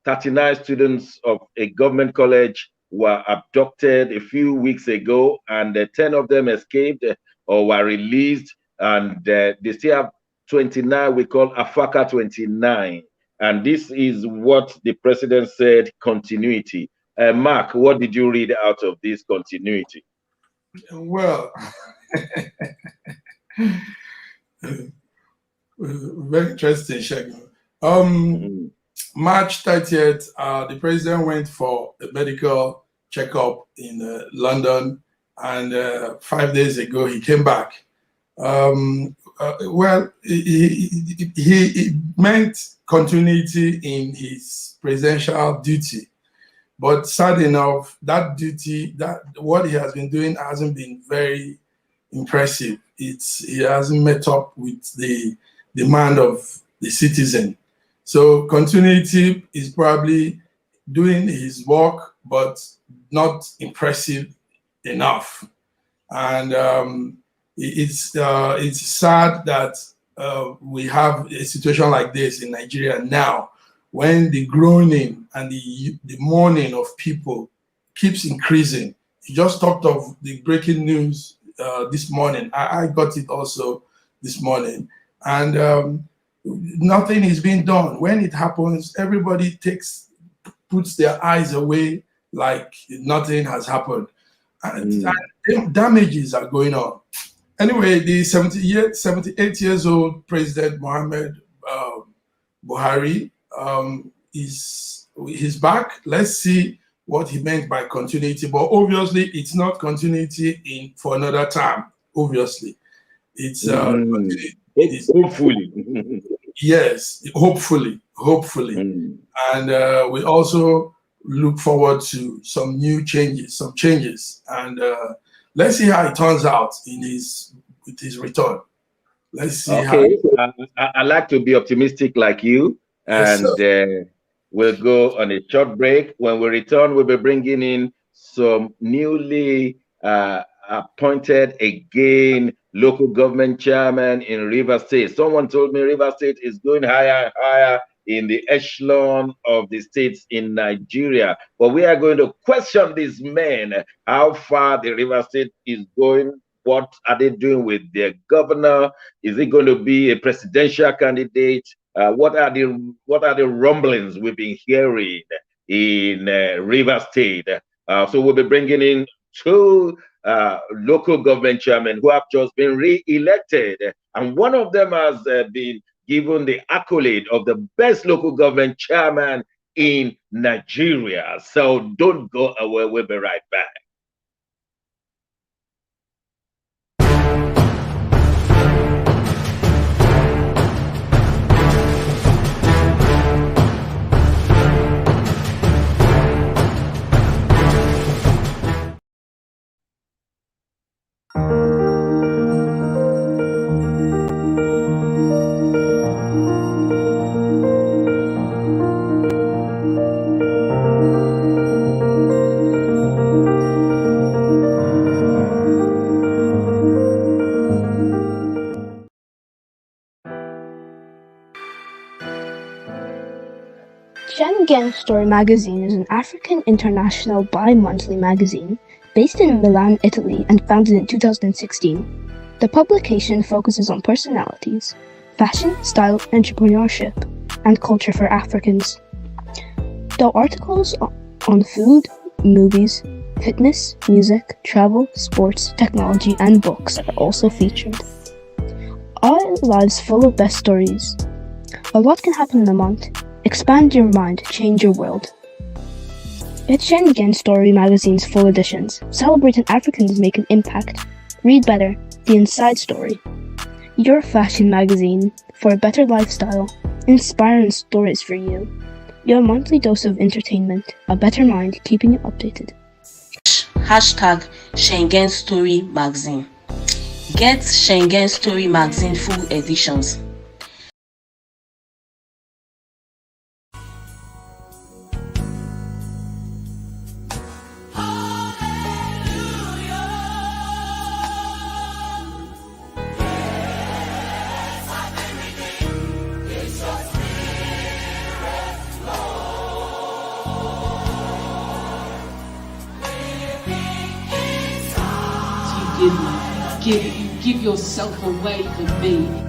39 students of a government college were abducted a few weeks ago, and 10 of them escaped or were released, and they still have 29 we call Afaka 29. And this is what the president said, continuity. Mark, what did you read out of this continuity? Well, very interesting, Shegun. March 30th, the president went for a medical checkup in London, and 5 days ago he came back. Well, he meant continuity in his presidential duty, but sad enough, that duty, that what he has been doing hasn't been very impressive. He hasn't met up with the demand of the citizen. So continuity is probably doing his work, but not impressive enough. And it's sad that we have a situation like this in Nigeria now, when the groaning and the mourning of people keeps increasing. You just talked of the breaking news this morning. I got it also this morning. And nothing is being done. When it happens, everybody puts their eyes away like nothing has happened. And damages are going on. Anyway, the 78 years old President Muhammad Buhari he's back. Let's see what he meant by continuity. But obviously, it's not continuity for another term. Obviously, it's hopefully. Yes, hopefully. And we also look forward to some changes, and let's see how it turns out with his return. Let's see. Okay, I like to be optimistic like you, and yes, we'll go on a short break. When we return, we'll be bringing in some newly appointed again local government chairman in Rivers State. Someone told me Rivers State is going higher and higher in the echelon of the states in Nigeria. But we are going to question these men, how far the Rivers State is going. What are they doing with their governor? Is it going to be a presidential candidate? What are the rumblings we've been hearing in Rivers State? So we'll be bringing in two local government chairmen who have just been re-elected, and one of them has been given the accolade of the best local government chairman in Nigeria. So don't go away. We'll be right back. Schengen Story Magazine is an African international bi-monthly magazine based in Milan, Italy, and founded in 2016. The publication focuses on personalities, fashion, style, entrepreneurship, and culture for Africans. Though articles on food, movies, fitness, music, travel, sports, technology, and books are also featured. Our lives full of best stories. A lot can happen in a month. Expand your mind, change your world. Get Schengen Story Magazine's full editions, celebrating Africans make an impact. Read better, the inside story. Your fashion magazine for a better lifestyle, inspiring stories for you. Your monthly dose of entertainment, a better mind keeping you updated. hashtag Schengen Story Magazine. Get Schengen Story Magazine full editions. Give yourself away for me.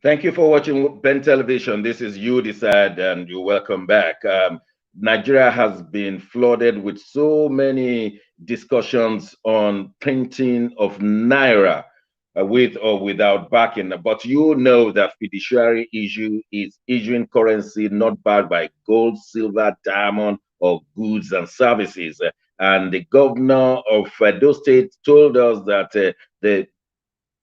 Thank you for watching Ben Television. This is You Decide, and you're welcome back. Nigeria has been flooded with so many discussions on printing of Naira with or without backing. But you know that fiduciary issue is issuing currency not backed by gold, silver, diamond, or goods and services. And the governor of Edo State told us that the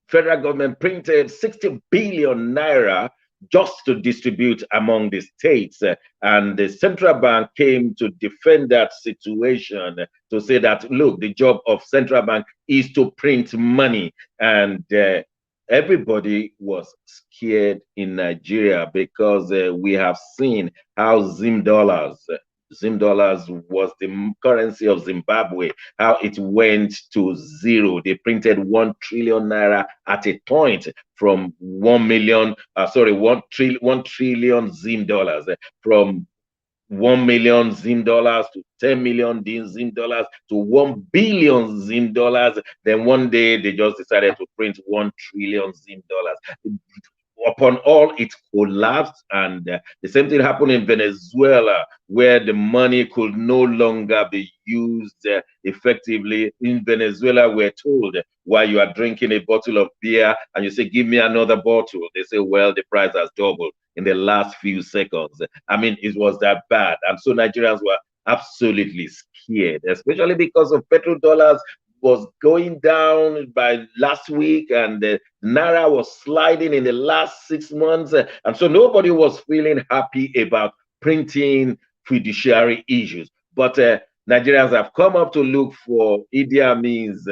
federal government printed 60 billion naira just to distribute among the states. And the central bank came to defend that situation, to say that, look, the job of central bank is to print money. And everybody was scared in Nigeria because we have seen how Zim dollars was the currency of Zimbabwe, how it went to zero. They printed 1 trillion naira at a point from 1 trillion Zim dollars, from 1 million Zim dollars to 10 million Zim dollars to 1 billion Zim dollars. Then one day they just decided to print 1 trillion Zim dollars. Upon all, it collapsed, and the same thing happened in Venezuela, where the money could no longer be used effectively. In Venezuela, we're told, while you are drinking a bottle of beer and you say, give me another bottle, they say, well, the price has doubled in the last few seconds. I mean, it was that bad. And so Nigerians were absolutely scared, especially because of petrodollars was going down by last week, and the Naira was sliding in the last 6 months. And so nobody was feeling happy about printing fiduciary issues. But Nigerians have come up to look for Idi Amin's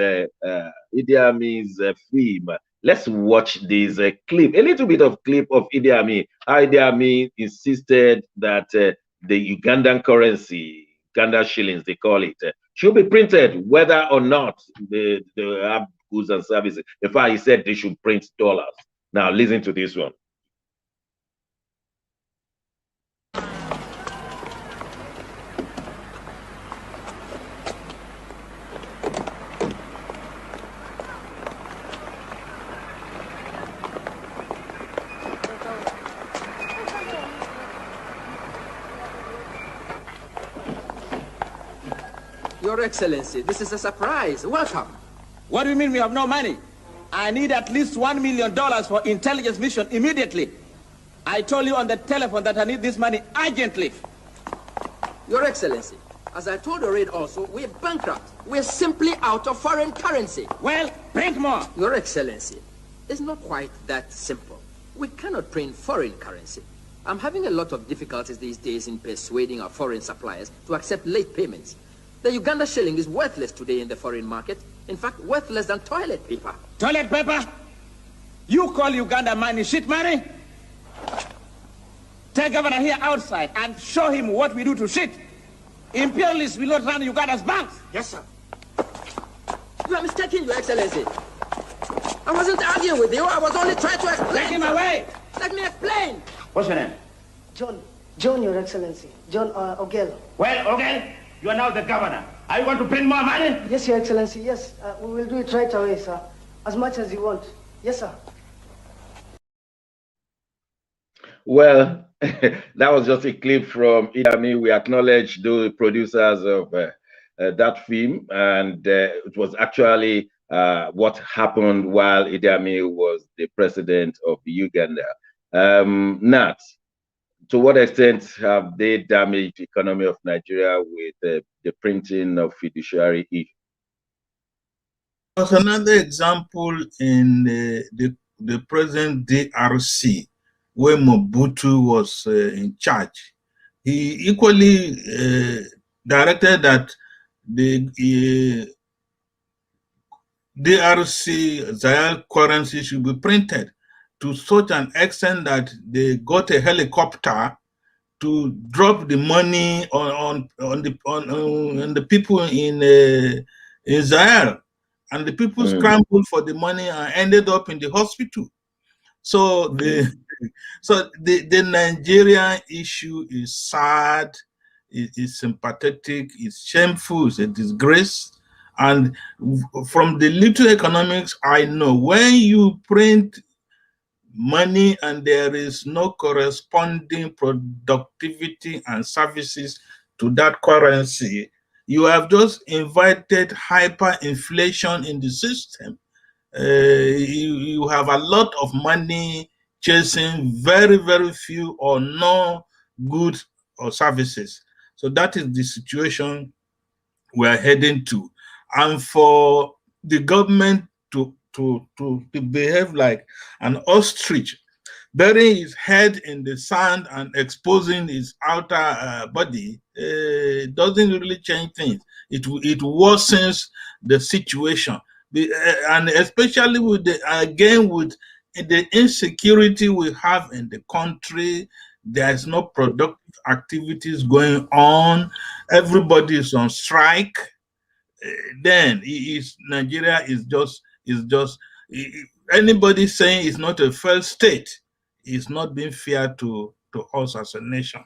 film. Let's watch this clip, a little bit of clip of Idi Amin. Idi Amin insisted that the Ugandan currency, Uganda shillings, they call it, should be printed whether or not they have goods and services. In fact, he said they should print dollars. Now, listen to this one. Your Excellency, this is a surprise. Welcome. What do you mean we have no money? I need at least $1 million for intelligence mission immediately. I told you on the telephone that I need this money urgently. Your Excellency, as I told the raid also, we're bankrupt. We're simply out of foreign currency. Well, print more. Your Excellency, it's not quite that simple. We cannot print foreign currency. I'm having a lot of difficulties these days in persuading our foreign suppliers to accept late payments. The Uganda shilling is worthless today in the foreign market. In fact, worthless than toilet paper. Toilet paper? You call Uganda money shit money? Take Governor here outside and show him what we do to shit. Imperialists will not run Uganda's banks. Yes, sir. You are mistaken, Your Excellency. I wasn't arguing with you. I was only trying to explain. Take him away. Let me explain. What's your name? John, Your Excellency. John Ogello. Well, Ogello, you are now the governor. Are you going to print more money? Yes, Your Excellency, yes. We will do it right away, sir. As much as you want. Yes, sir. Well, that was just a clip from Idi Amin. We acknowledge the producers of that film, and it was actually what happened while Idi Amin was the president of Uganda. Nat, to what extent have they damaged the economy of Nigeria with the printing of fiduciary ink? There's another example in the present DRC, where Mobutu was in charge. He equally directed that the DRC Zaire currency should be printed to such an extent that they got a helicopter to drop the money on the people in Zaire, and the people scrambled for the money and ended up in the hospital. So the Nigerian issue is sad, it is sympathetic, it's shameful, it's a disgrace. And from the little economics I know, when you print money and there is no corresponding productivity and services to that currency, you have just invited hyperinflation in the system. You have a lot of money chasing very, very few or no goods or services. So that is the situation we're heading to. And for the government to behave like an ostrich, burying his head in the sand and exposing his outer body, doesn't really change things. It worsens the situation. And especially with with the insecurity we have in the country, there's no productive activities going on. Everybody is on strike. Then Nigeria is just anybody saying it's not a failed state is not being fair to us as a nation.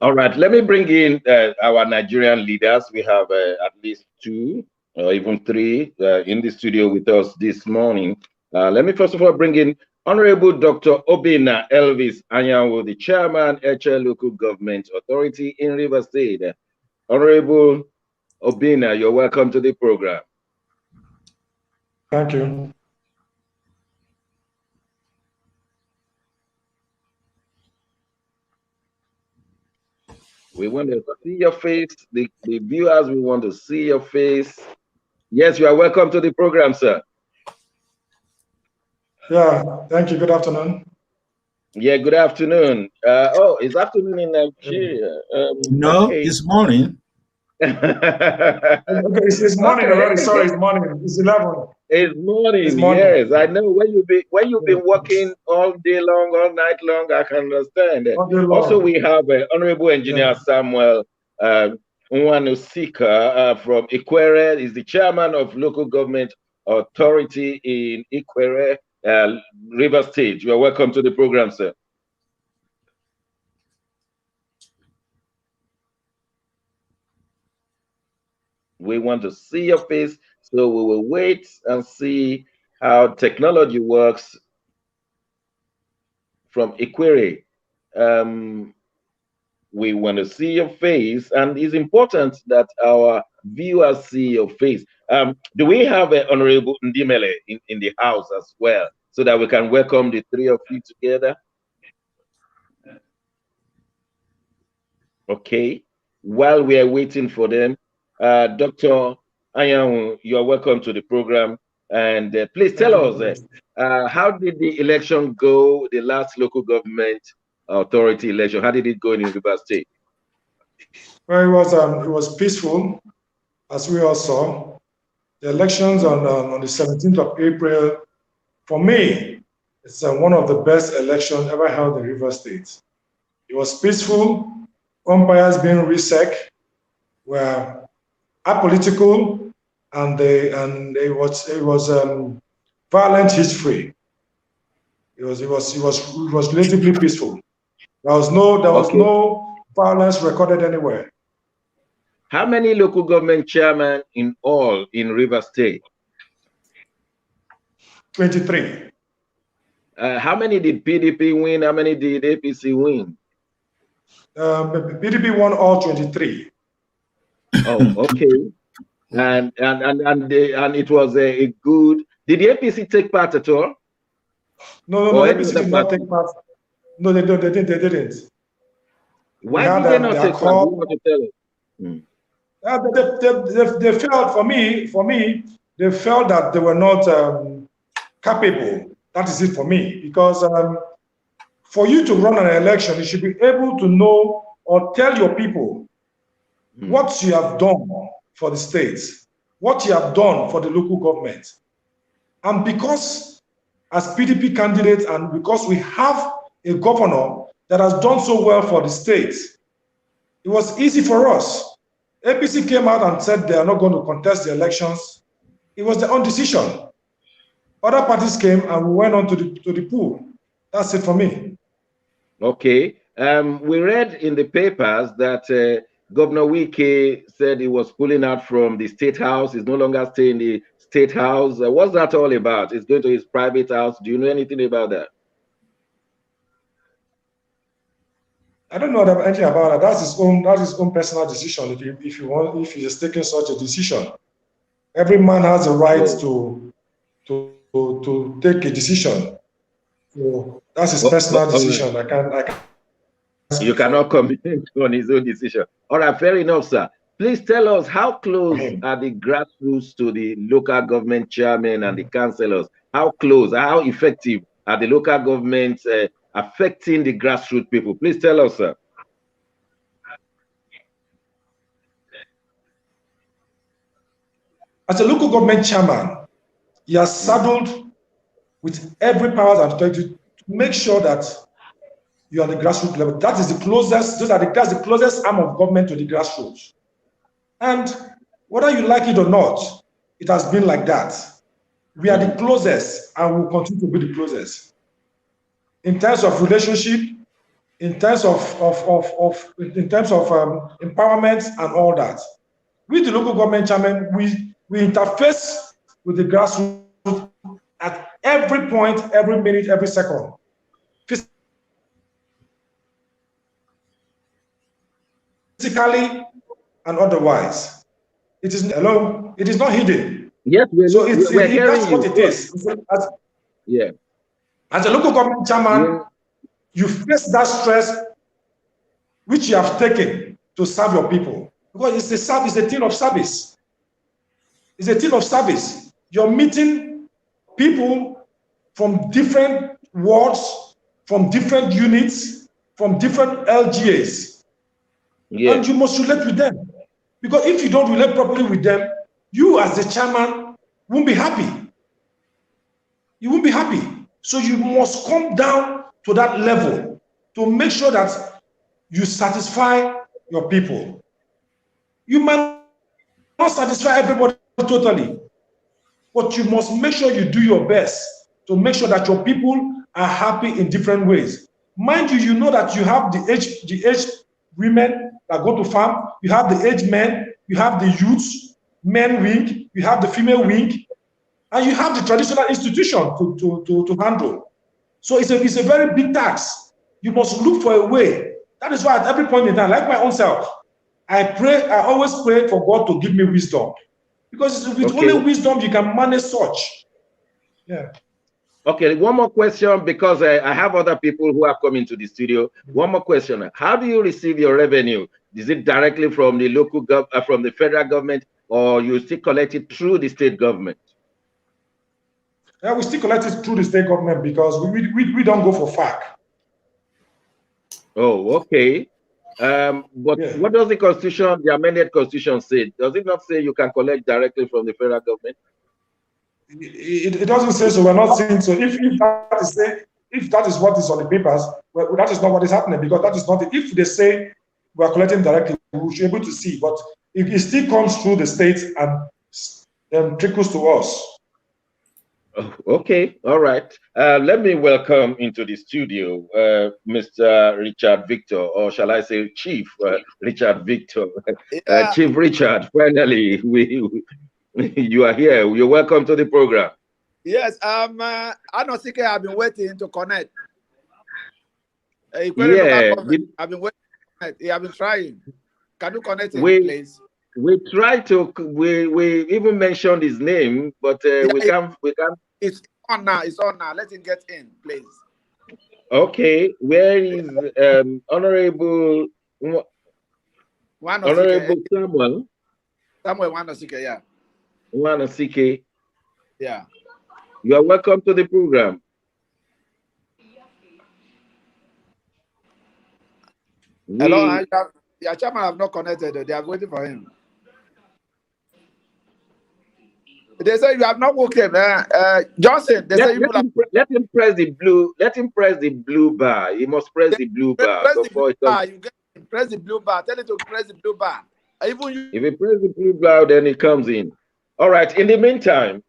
All right, let me bring in our Nigerian leaders. We have at least 2 or even 3 in the studio with us this morning. Let me first of all bring in Honorable Dr. Obinna Elvis Anyanwu, the chairman, HL Local Government Authority in Rivers State. Honorable Obinna, you're welcome to the program. Thank you. We want to see your face. The viewers, we want to see your face. Yes, you are welcome to the program, sir. Yeah, thank you. Good afternoon. Yeah, good afternoon. Oh, it's afternoon in Nigeria. No, okay. It's morning. Okay, it's morning already. Sorry, it's morning. It's 11. It's morning. Yes, I know. When you've been working all day long, all night long, I can understand. Also, we have Honorable Engineer Samuel Nwanosika from Ikwere. Is the chairman of Local Government Authority in Ikwere, Rivers State. You are welcome to the program, sir. We want to see your face, so we will wait and see how technology works from Ikwere. We want to see your face, and it's important that our viewers see your face. Do we have an Honorable Ndimele in the house as well, so that we can welcome the 3 of you together? Okay, while we are waiting for them, Dr. Anyanwu, you are welcome to the program. And please tell us, how did the election go, the last local government authority election? How did it go in Rivers State? Well, it was peaceful, as we all saw. The elections on the 17th of April, for me, it's one of the best elections ever held in Rivers State. It was peaceful. Umpires being reset were apolitical, and it was violent history. It was relatively peaceful. There was no violence recorded anywhere. How many local government chairmen in all in Rivers State? 23. How many did PDP win? How many did APC win? PDP won all 23. Oh, okay. And it was a good. Did the APC take part at all? No, APC did not take part. No, they didn't. Why did they not take part? You want to tell us? They felt, for me, they felt that they were not capable. That is it for me. Because for you to run an election, you should be able to know or tell your people what you have done for the states, what you have done for the local government. And because as PDP candidates and because we have a governor that has done so well for the states, it was easy for us. APC came out and said they are not going to contest the elections. It was their own decision. Other parties came and we went on to the pool. That's it for me. Okay. We read in the papers that Governor Wike said he was pulling out from the State House. He's no longer staying in the State House. What's that all about? He's going to his private house. Do you know anything about that? I don't know anything about that. That's his own personal decision. If he's taking such a decision, every man has a right to take a decision. So that's his personal decision. You cannot comment on his own decision. All right, fair enough, sir. Please tell us, how close are the grassroots to the local government chairman and the councillors? How close, how effective are the local governments affecting the grassroots people? Please tell us, sir. As a local government chairman, he has saddled with every power and authority to make sure that you are the grassroots level. That is the closest, that's the closest arm of government to the grassroots. And whether you like it or not, it has been like that. We are the closest and will continue to be the closest. In terms of relationship, in terms of empowerment and all that. With the local government chairman, we interface with the grassroots at every point, every minute, every second. Physically and otherwise. It is not hidden. Yes, we're hearing that's what it is. Yeah. As a local government chairman, you face that stress which you have taken to serve your people. Because it's a thing of service. It's a thing of service. You're meeting people from different wards, from different units, from different LGAs. Yeah. And you must relate with them. Because if you don't relate properly with them, you as the chairman won't be happy. You won't be happy. So you must come down to that level to make sure that you satisfy your people. You might not satisfy everybody totally, but you must make sure you do your best to make sure that your people are happy in different ways. Mind you, you know that you have the aged women that go to farm, you have the aged men, you have the youths, men wing, you have the female wing, and you have the traditional institution to handle. So it's a very big task. You must look for a way. That is why at every point in time, like my own self, I always pray for God to give me wisdom. Because with only wisdom, you can manage such. Yeah. Okay, one more question, because I have other people who are coming to the studio. One more question. How do you receive your revenue? Is it directly from the local from the federal government, or you still collect it through the state government? Yeah, we still collect it through the state government because we don't go for FAC. Oh, okay. But what does the constitution, the amended constitution, say? Does it not say you can collect directly from the federal government? It doesn't say so. We're not saying so. If that is what is on the papers, well, that is not what is happening, because that is not it. If they say we are collecting directly, we should be able to see. But it still comes through the states and then trickles to us. Okay, all right. Let me welcome into the studio Mr. Richard Victor, or shall I say Chief Richard Victor. Chief Richard, finally, you are here. You're welcome to the program. Yes, Anosike, I've been waiting to connect. Yeah, I've been waiting to connect. I've been trying. Can you connect him, we please? try to we even mentioned his name, but we can't. It's on now. It's on now. Let him get in, please. Okay, where is Honorable Samuel? Samuel Wanosike, yeah. Wanosike. Yeah. You are welcome to the program. Hello, your chairman have not connected. They are waiting for him. They say you have not woke him. Johnson, they say let him press the blue. Let him press the blue bar. He must press the blue bar before it comes. You get press the blue bar. Tell him to press the blue bar. Even you. If he press the blue bar, then it comes in. All right. In the meantime,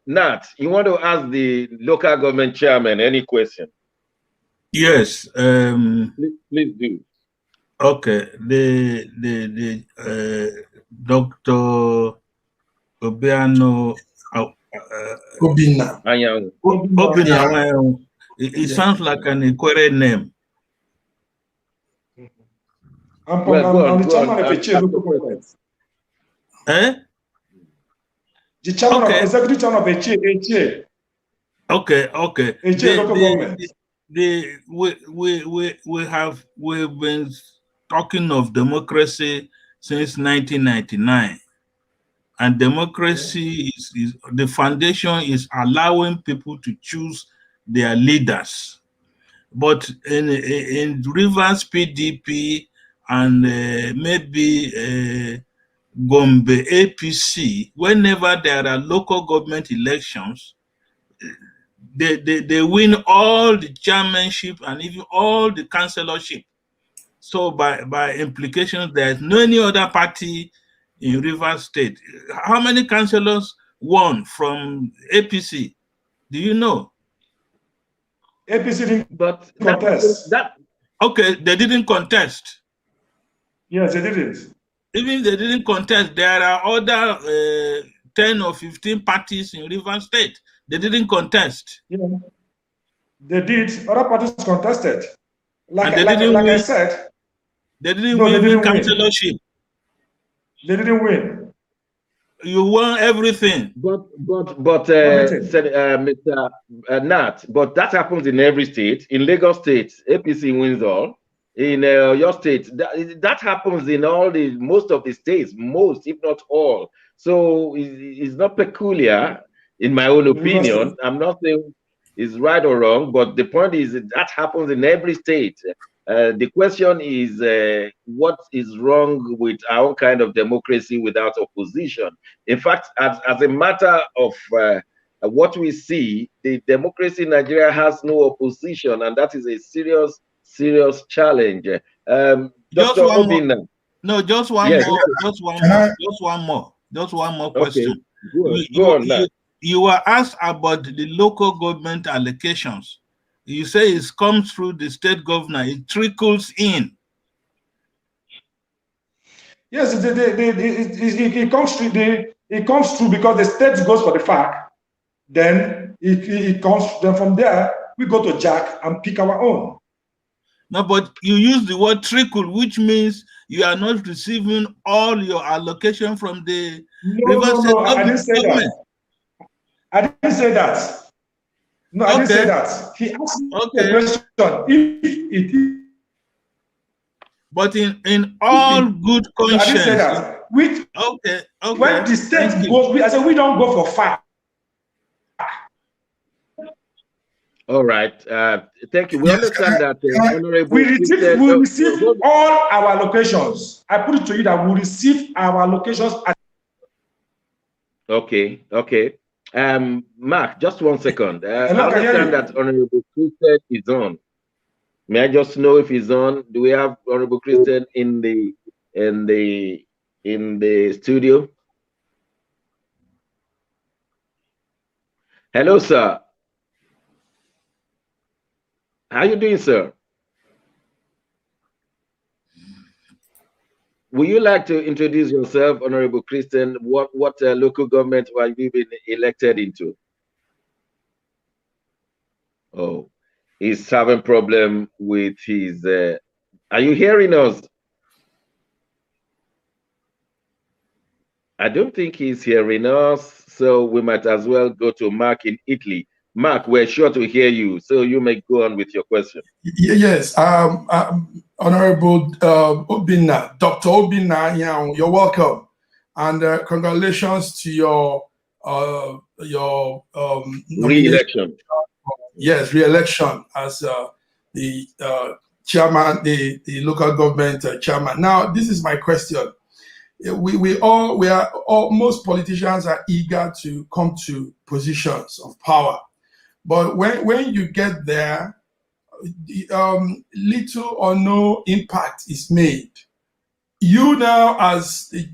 Nat, you want to ask the local government chairman any question? Yes. Please do. Okay. The Dr. Obiano Obinna. Obinna. It sounds like an Equatorial name. I'm the chairman of the Eche local government. The chairman of executive chairman of Eche. Okay. Eche local government. We've been talking of democracy since 1999. And democracy is the foundation is allowing people to choose their leaders. But in Rivers PDP and maybe Gombe APC, whenever there are local government elections, they win all the chairmanship and even all the councillorship. So by implication, there's no any other party in Rivers State. How many councillors won from APC? Do you know? APC didn't contest. Okay, they didn't contest. Yes, they didn't. Even they didn't contest, there are other 10 or 15 parties in Rivers State. They didn't contest. Yeah. They did. Other parties contested. Like I said, they didn't win councillorship. They didn't win. You won everything. But Mr. Nat, but that happens in every state. In Lagos State, APC wins all. In your state, that happens in most of the states, most if not all. So it's not peculiar, in my own opinion. I'm not saying it's right or wrong, but the point is that happens in every state. The question is, what is wrong with our own kind of democracy without opposition? In fact, as a matter of what we see, the democracy in Nigeria has no opposition, and that is a serious challenge. Dr. Obinna. No, just one more question. Okay. You were asked about the local government allocations. You say it comes through the state governor, it trickles in. Yes, it comes through because the state goes for the FAC. Then it comes. Then from there we go to Jack and pick our own. No, but you use the word trickle, which means you are not receiving all your allocation from the Rivers State government. I didn't say that. I didn't say that. No, I didn't say that. He asked me a question. If it is. But in all good conscience. I didn't say that. When the state goes, I said we don't go for FAC. All right. Thank you. We understand that. Honorable, we receive all our allocations. I put it to you that we receive our allocations. Okay. Mark, just 1 second. I understand that Honorable Christian is on. May I just know if he's on? Do we have Honorable Christian in the studio? Hello, sir. How you doing, sir? Would you like to introduce yourself, Honorable Christian? What local government have you been elected into? Oh, he's having problem with his. Are you hearing us? I don't think he's hearing us, so we might as well go to Mark in Italy. Mark, we're sure to hear you, so you may go on with your question. Yes, Honorable Obinna, Dr. Obinna, you're welcome, and congratulations to your re-election. Yes, re-election as the chairman, the local government chairman. Now, this is my question. Most politicians are eager to come to positions of power, but when you get there, little or no impact is made. You now, as the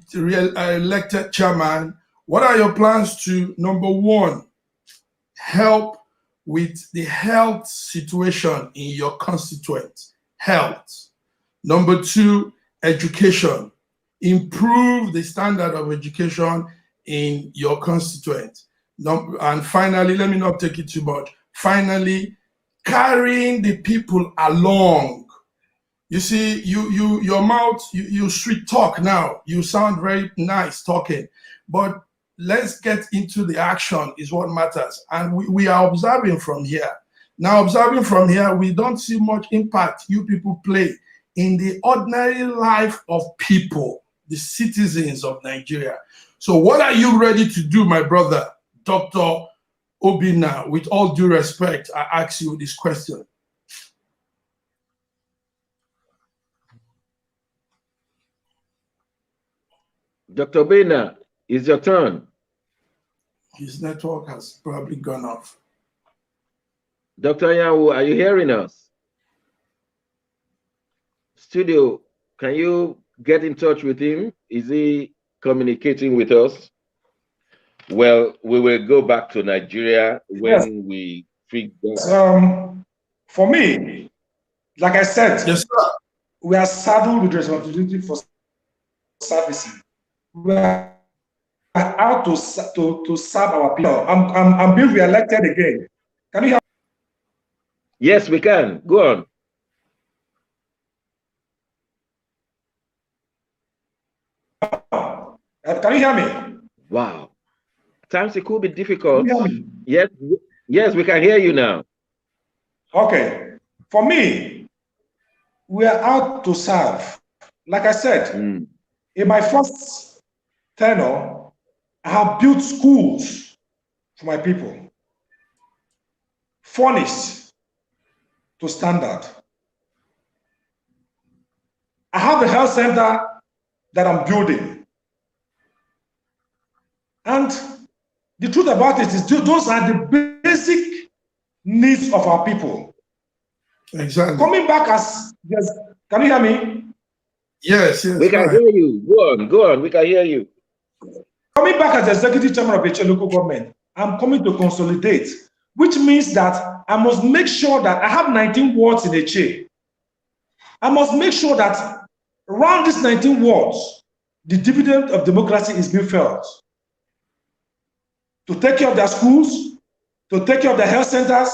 elected chairman, what are your plans to, number one, help with the health situation in your constituent? Health. Number two, education. Improve the standard of education in your constituent. And finally, let me not take it too much. Finally, carrying the people along. You see, your mouth, you sweet talk now. You sound very nice talking, but let's get into the action is what matters. And we are observing from here. Now, observing from here, we don't see much impact you people play in the ordinary life of people, the citizens of Nigeria. So what are you ready to do, my brother, Dr. Obinna? With all due respect, I ask you this question. Dr. Obinna, it's your turn. His network has probably gone off. Dr. Anyanwu, are you hearing us? Studio, can you get in touch with him? Is he communicating with us? Well, we will go back to Nigeria when we figure. For me, like I said, yes, sir, we are saddled with responsibility for servicing. We are out to serve our people. I'm being re-elected again. Can you hear? Yes, we can. Go on. Can you hear me? Wow. Times it could be difficult. Yes, yes, we can hear you now. Okay. For me, we are out to serve. Like I said, in my first tenure, I have built schools for my people, furnished to standard. I have a health center that I'm building. And the truth about it is those are the basic needs of our people. Exactly. Coming back as, yes, can you hear me? Yes, yes. We can hear you. Go on, we can hear you. Coming back as executive chairman of Eche local government, I'm coming to consolidate, which means that I must make sure that I have 19 wards in Eche. I must make sure that around these 19 wards, the dividend of democracy is being felt. To take care of their schools, to take care of their health centers,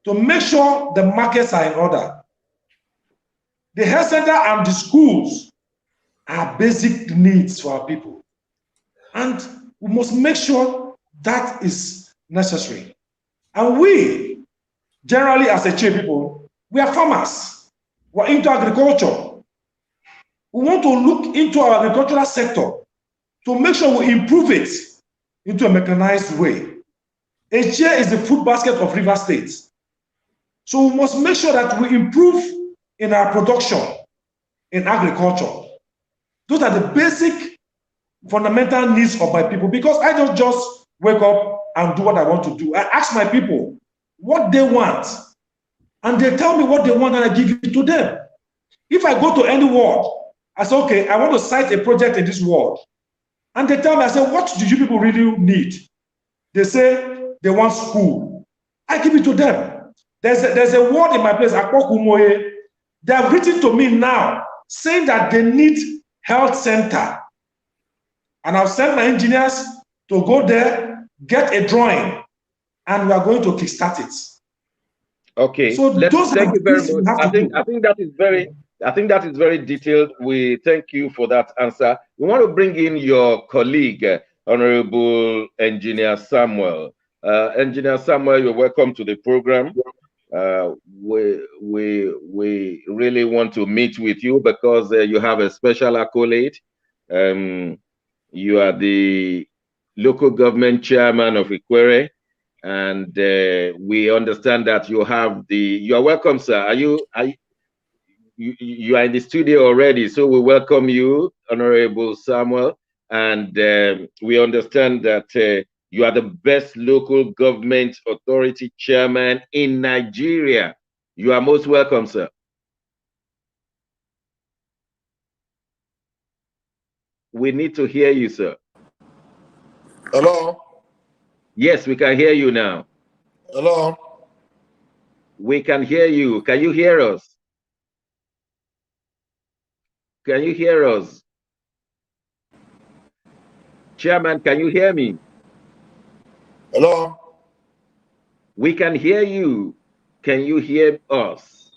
to make sure the markets are in order. The health center and the schools are basic needs for our people. And we must make sure that is necessary. And we, generally as Eche people, we are farmers. We're into agriculture. We want to look into our agricultural sector to make sure we improve it into a mechanized way. Eche is the food basket of River State. So we must make sure that we improve in our production in agriculture. Those are the basic fundamental needs of my people, because I don't just wake up and do what I want to do. I ask my people what they want, and they tell me what they want, and I give it to them. If I go to any ward, I say, okay, I want to cite a project in this ward. And they tell me, I say, what do you people really need? They say they want school. I give it to them. There's a ward in my place, Akpokumoye. They have written to me now saying that they need health center. And I've sent my engineers to go there, get a drawing, and we are going to kickstart it. Okay. So Thank you very much. I think that is very detailed. We thank you for that answer. We want to bring in your colleague, Honorable Engineer Samuel. Engineer Samuel, you're welcome to the program. We really want to meet with you because you have a special accolade. You are the local government chairman of Ikwere, and we understand that you are welcome, sir. You are in the studio already, so we welcome you, Honorable Samuel, and we understand that you are the best local government authority chairman in Nigeria. You are most welcome, sir. We need to hear you, sir. Hello? Yes, we can hear you now. Hello? We can hear you. Can you hear us? Can you hear us? Chairman, can you hear me? Hello? We can hear you. Can you hear us?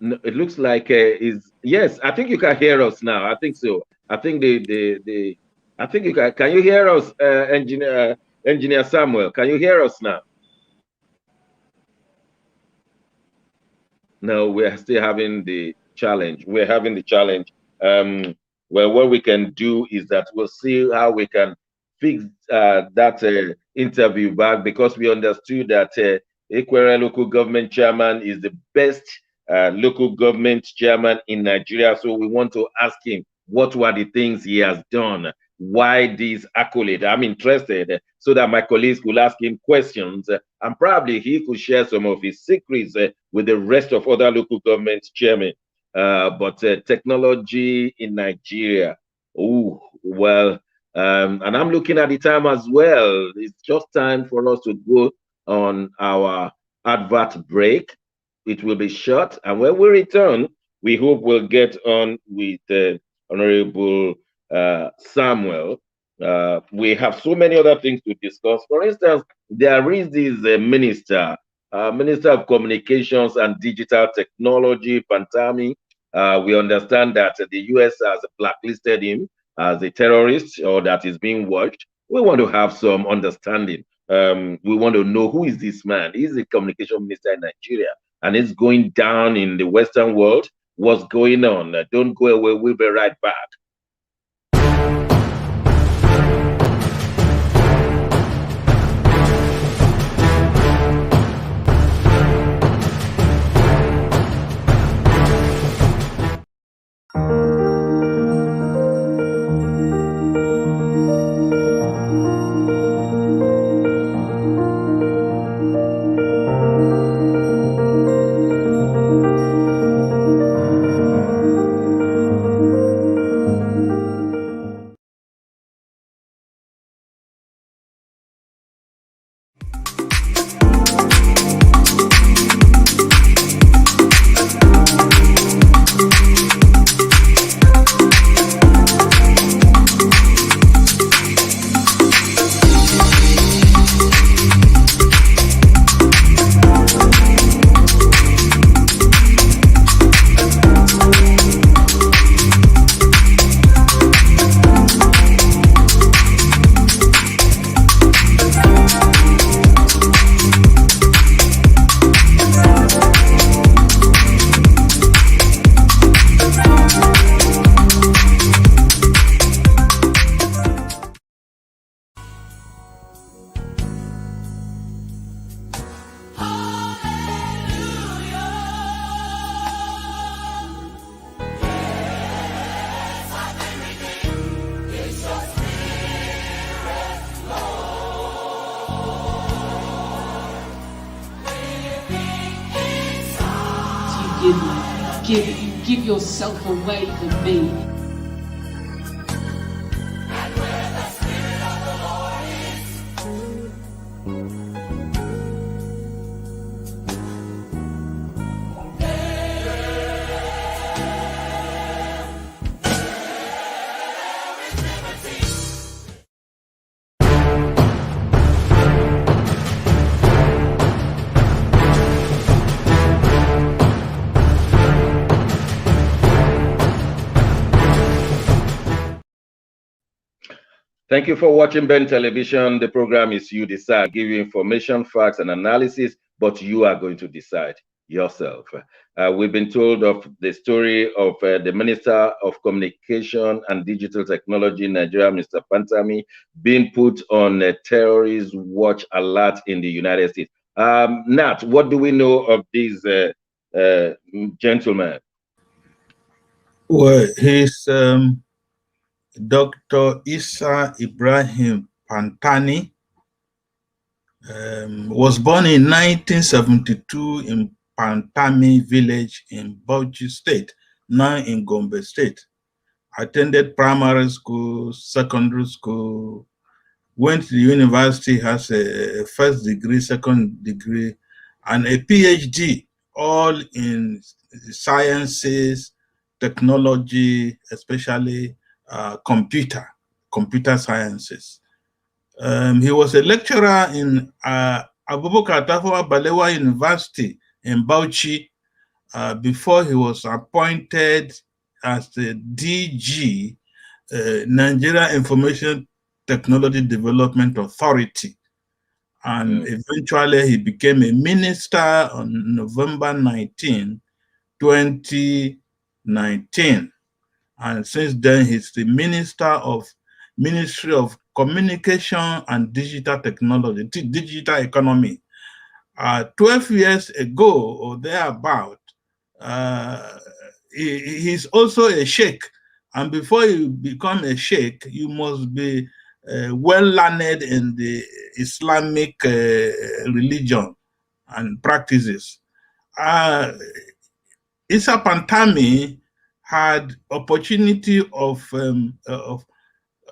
No, it looks like yes, I think you can hear us now. I think so. I think I think you can you hear us, Engineer Samuel? Can you hear us now? No, we are still having the challenge. We're having the challenge. Well, what we can do is that we'll see how we can fix that interview back, because we understood that Ikwere local government chairman is the best local government chairman in Nigeria. So we want to ask him what were the things he has done, why this accolade. I'm interested, so that my colleagues could ask him questions, and probably he could share some of his secrets with the rest of other local government chairmen. But technology in Nigeria, oh well, and I'm looking at the time as well. It's just time for us to go on our advert break. It will be short, and when we return, we hope we'll get on with Honorable Samuel. We have so many other things to discuss. For instance, there is this Minister of Communications and Digital Technology, Pantami. We understand that the US has blacklisted him as a terrorist, or that is being watched. We want to have some understanding. We want to know, who is this man? He's the communication minister in Nigeria, and it's going down in the Western world. What's going on? Don't go away. We'll be right back. Give yourself away for me. Thank you for watching Ben Television. The program is You Decide. Give you information, facts, and analysis, but you are going to decide yourself. We've been told of the story of the Minister of Communication and Digital Technology in Nigeria, Mr. Pantami, being put on a terrorist watch alert in the United States. Nat, what do we know of these gentlemen? Well, he's Dr. Isa Ibrahim Pantani. Was born in 1972 in Pantami village in Bauchi State, now in Gombe State. Attended primary school, secondary school, went to the university, has a first degree, second degree, and a PhD, all in sciences, technology, especially computer sciences. He was a lecturer in Abubakar Tafawa Balewa University in Bauchi before he was appointed as the DG, Nigeria Information Technology Development Authority. And eventually he became a minister on November 19, 2019. And since then, he's the Ministry of Communication and Digital Technology, Digital Economy. 12 years ago or thereabout, he's also a sheikh. And before you become a sheikh, you must be well learned in the Islamic religion and practices. Isa Pantami had opportunity of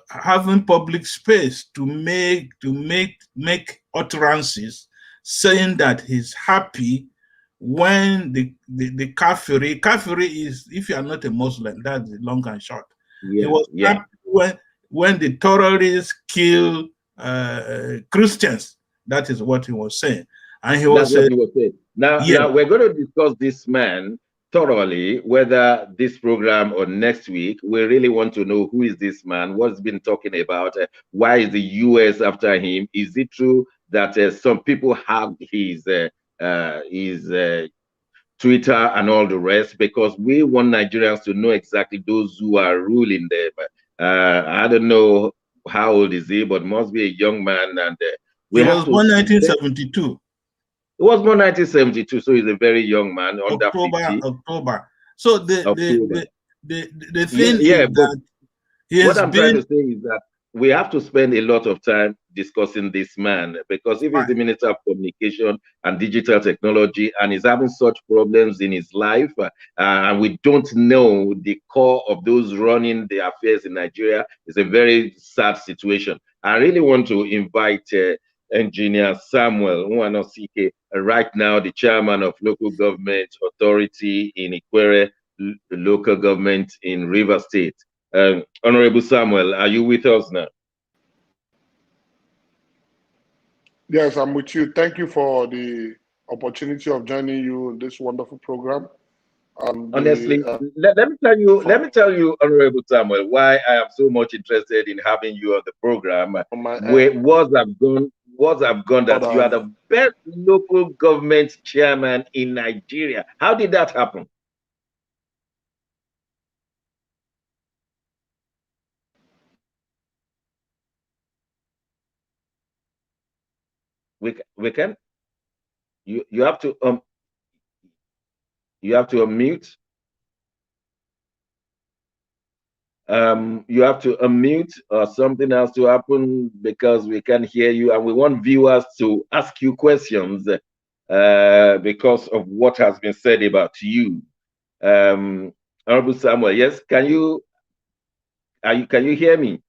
having public space to make utterances saying that he's happy when the kafiri is, if you are not a Muslim, that's the long and short. He was happy when the terrorists kill Christians. That is what he was saying. And he was saying. Now we're going to discuss this man thoroughly, whether this program or next week. We really want to know who is this man, what's been talking about, why is the US after him? Is it true that some people have his Twitter and all the rest? Because we want Nigerians to know exactly those who are ruling them. I don't know how old is he, but must be a young man. And he was born 1972. It was born 1972, so he's a very young man. Under 50. October. So the thing is that what I'm trying to say is that we have to spend a lot of time discussing this man, because if he's the Minister of Communication and Digital Technology and he's having such problems in his life, and we don't know the core of those running the affairs in Nigeria, it's a very sad situation. I really want to invite Engineer Samuel Nwanosike, right now the chairman of Local Government Authority in Ikwere, local government in Rivers State. Honorable Samuel, are you with us now? Yes, I'm with you. Thank you for the opportunity of joining you in this wonderful program. Honestly, let me tell you, Honorable Samuel, why I am so much interested in having you on the program. Words have gone that you are the best local government chairman in Nigeria. How did that happen? We can. You have to unmute. You have to unmute or something else to happen, because we can hear you and we want viewers to ask you questions because of what has been said about you. Honorable Samuel, yes, can you hear me?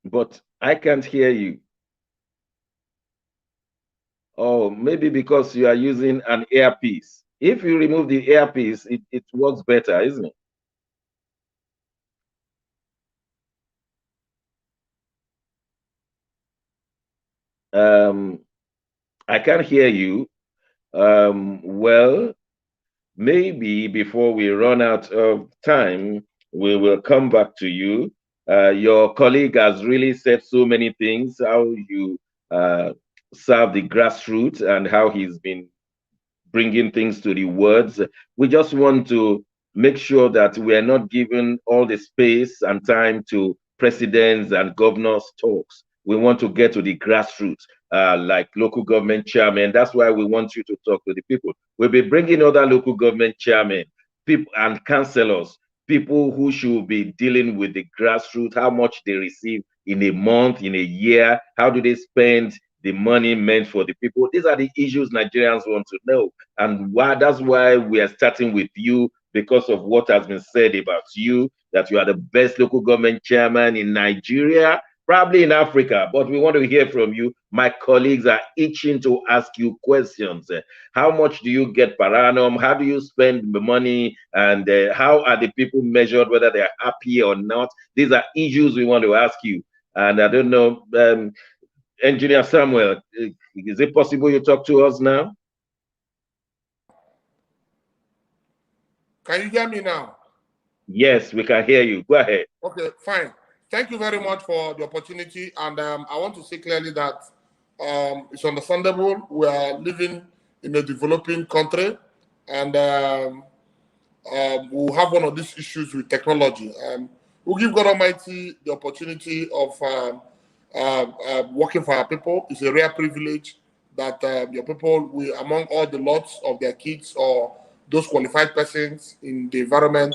But I can't hear you. Oh, maybe because you are using an earpiece. If you remove the earpiece, it works better, isn't it? I can't hear you. Well, maybe before we run out of time, we will come back to you. Your colleague has really said so many things, how you serve the grassroots and how he's been bringing things to the words. We just want to make sure that we are not giving all the space and time to presidents and governors talks. We want to get to the grassroots, like local government chairman. That's why we want you to talk to the people. We'll be bringing other local government chairmen, people and councillors, people who should be dealing with the grassroots, how much they receive in a month, in a year, how do they spend the money meant for the people. These are the issues Nigerians want to know. And that's why we are starting with you, because of what has been said about you, that you are the best local government chairman in Nigeria, probably in Africa. But we want to hear from you. My colleagues are itching to ask you questions. How much do you get per annum? How do you spend the money? And how are the people measured, whether they are happy or not? These are issues we want to ask you. And I don't know, Engineer Samuel, is it possible you talk to us now? Can you hear me now? Yes, we can hear you. Go ahead. Okay, fine. Thank you very much for the opportunity. And I want to say clearly that it's understandable. We are living in a developing country, and we'll have one of these issues with technology. We'll give God Almighty the opportunity of working for our people. It's a rare privilege that your people will, among all the lots of their kids or those qualified persons in the environment,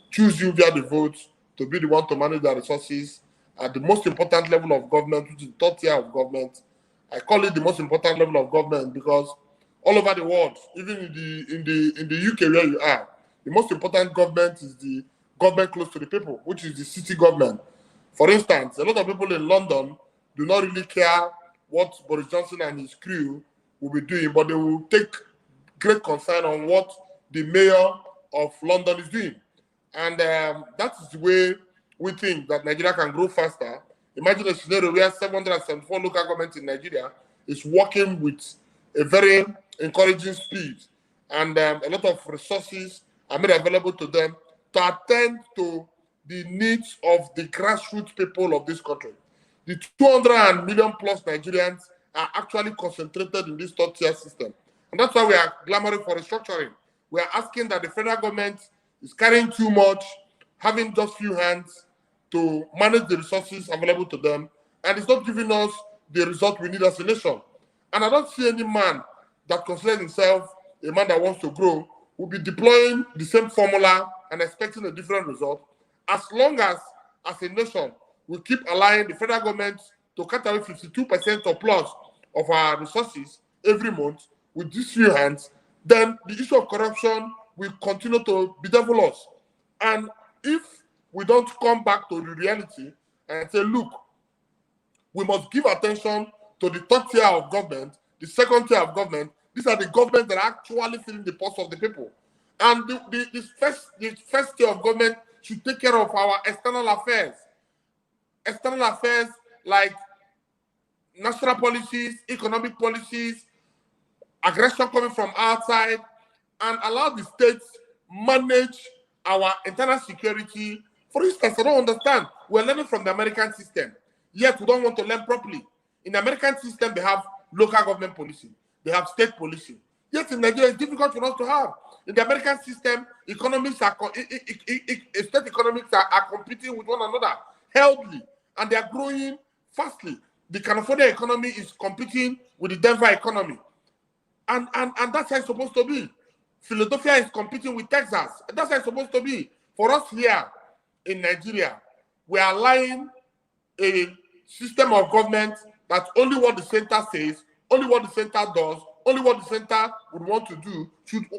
choose you via the votes to be the one to manage their resources at the most important level of government, which is the third tier of government. I call it the most important level of government because all over the world, even in the UK where you are, the most important government is the government close to the people, which is the city government. For instance, a lot of people in London do not really care what Boris Johnson and his crew will be doing, but they will take great concern on what the mayor of London is doing. And that is the way we think that Nigeria can grow faster. Imagine a scenario where 774 local governments in Nigeria is working with a very encouraging speed, and a lot of resources are made available to them to attend to the needs of the grassroots people of this country. The 200 million plus Nigerians are actually concentrated in this third tier system. And that's why we are clamoring for restructuring. We are asking that the federal government is carrying too much, having just few hands to manage the resources available to them, and it's not giving us the result we need as a nation. And I don't see any man that considers himself a man that wants to grow will be deploying the same formula and expecting a different result, as long as a nation, we keep allowing the federal government to cut away 52% or plus of our resources every month with these few hands. Then the issue of corruption will continue to bedevil us. And if we don't come back to the reality and say, look, we must give attention to the third tier of government, the second tier of government. These are the governments that are actually feeling the pulse of the people. And the first tier of government should take care of our external affairs. External affairs like national policies, economic policies, aggression coming from outside, and allow the states manage our internal security. For instance, I don't understand. We're learning from the American system, yet we don't want to learn properly. In the American system, they have local government policing. They have state policing. Yet in Nigeria, it's difficult for us to have. In the American system, economics are state economics are competing with one another healthily, and they are growing fastly. The California economy is competing with the Denver economy, and that's how it's supposed to be. Philadelphia is competing with Texas. That's how it's supposed to be. For us here in Nigeria, we are allowing a system of government that only what the center says, only what the center does, only what the center would want to do should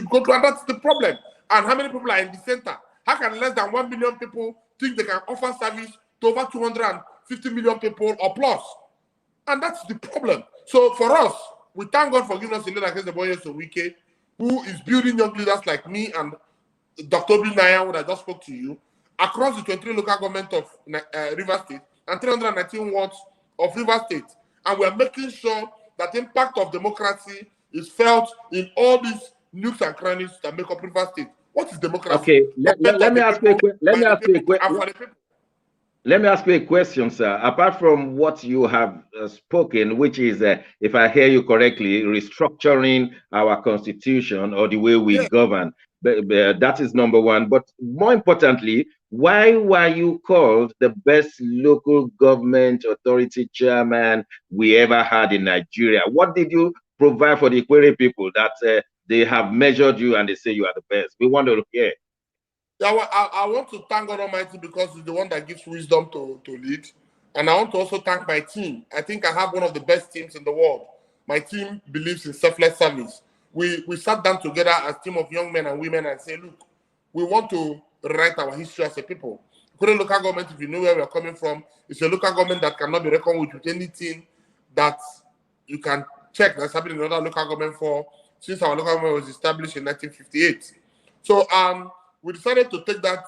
go through, and that's the problem. And how many people are in the center? How can less than 1 million people think they can offer service to over 250 million people or plus? And that's the problem. So for us, we thank God for giving us a leader like Ezeboye Sowike, who is building young leaders like me and Dr. Obi Nayan, who I just spoke to you, across the 23 local government of Rivers State and 319 wards of Rivers State. And we are making sure that the impact of democracy is felt in all these nooks and crannies that make up Rivers State. What is democracy? Okay, let me ask you a question, sir. Apart from what you have spoken, which is, if I hear you correctly, restructuring our constitution or the way we govern, that is number one. But more importantly, why were you called the best local government authority chairman we ever had in Nigeria? What did you provide for the Ikwere people that they have measured you and they say you are the best? We want to hear. Yeah, well, I want to thank God Almighty because He's the one that gives wisdom to lead. And I want to also thank my team. I think I have one of the best teams in the world. My team believes in selfless service. We sat down together as a team of young men and women and say, look, we want to rewrite our history as a people. Ikwerre local government, if you know where we are coming from, it's a local government that cannot be reckoned with anything that you can check that's happening in another local government since our local government was established in 1958. So we decided to take that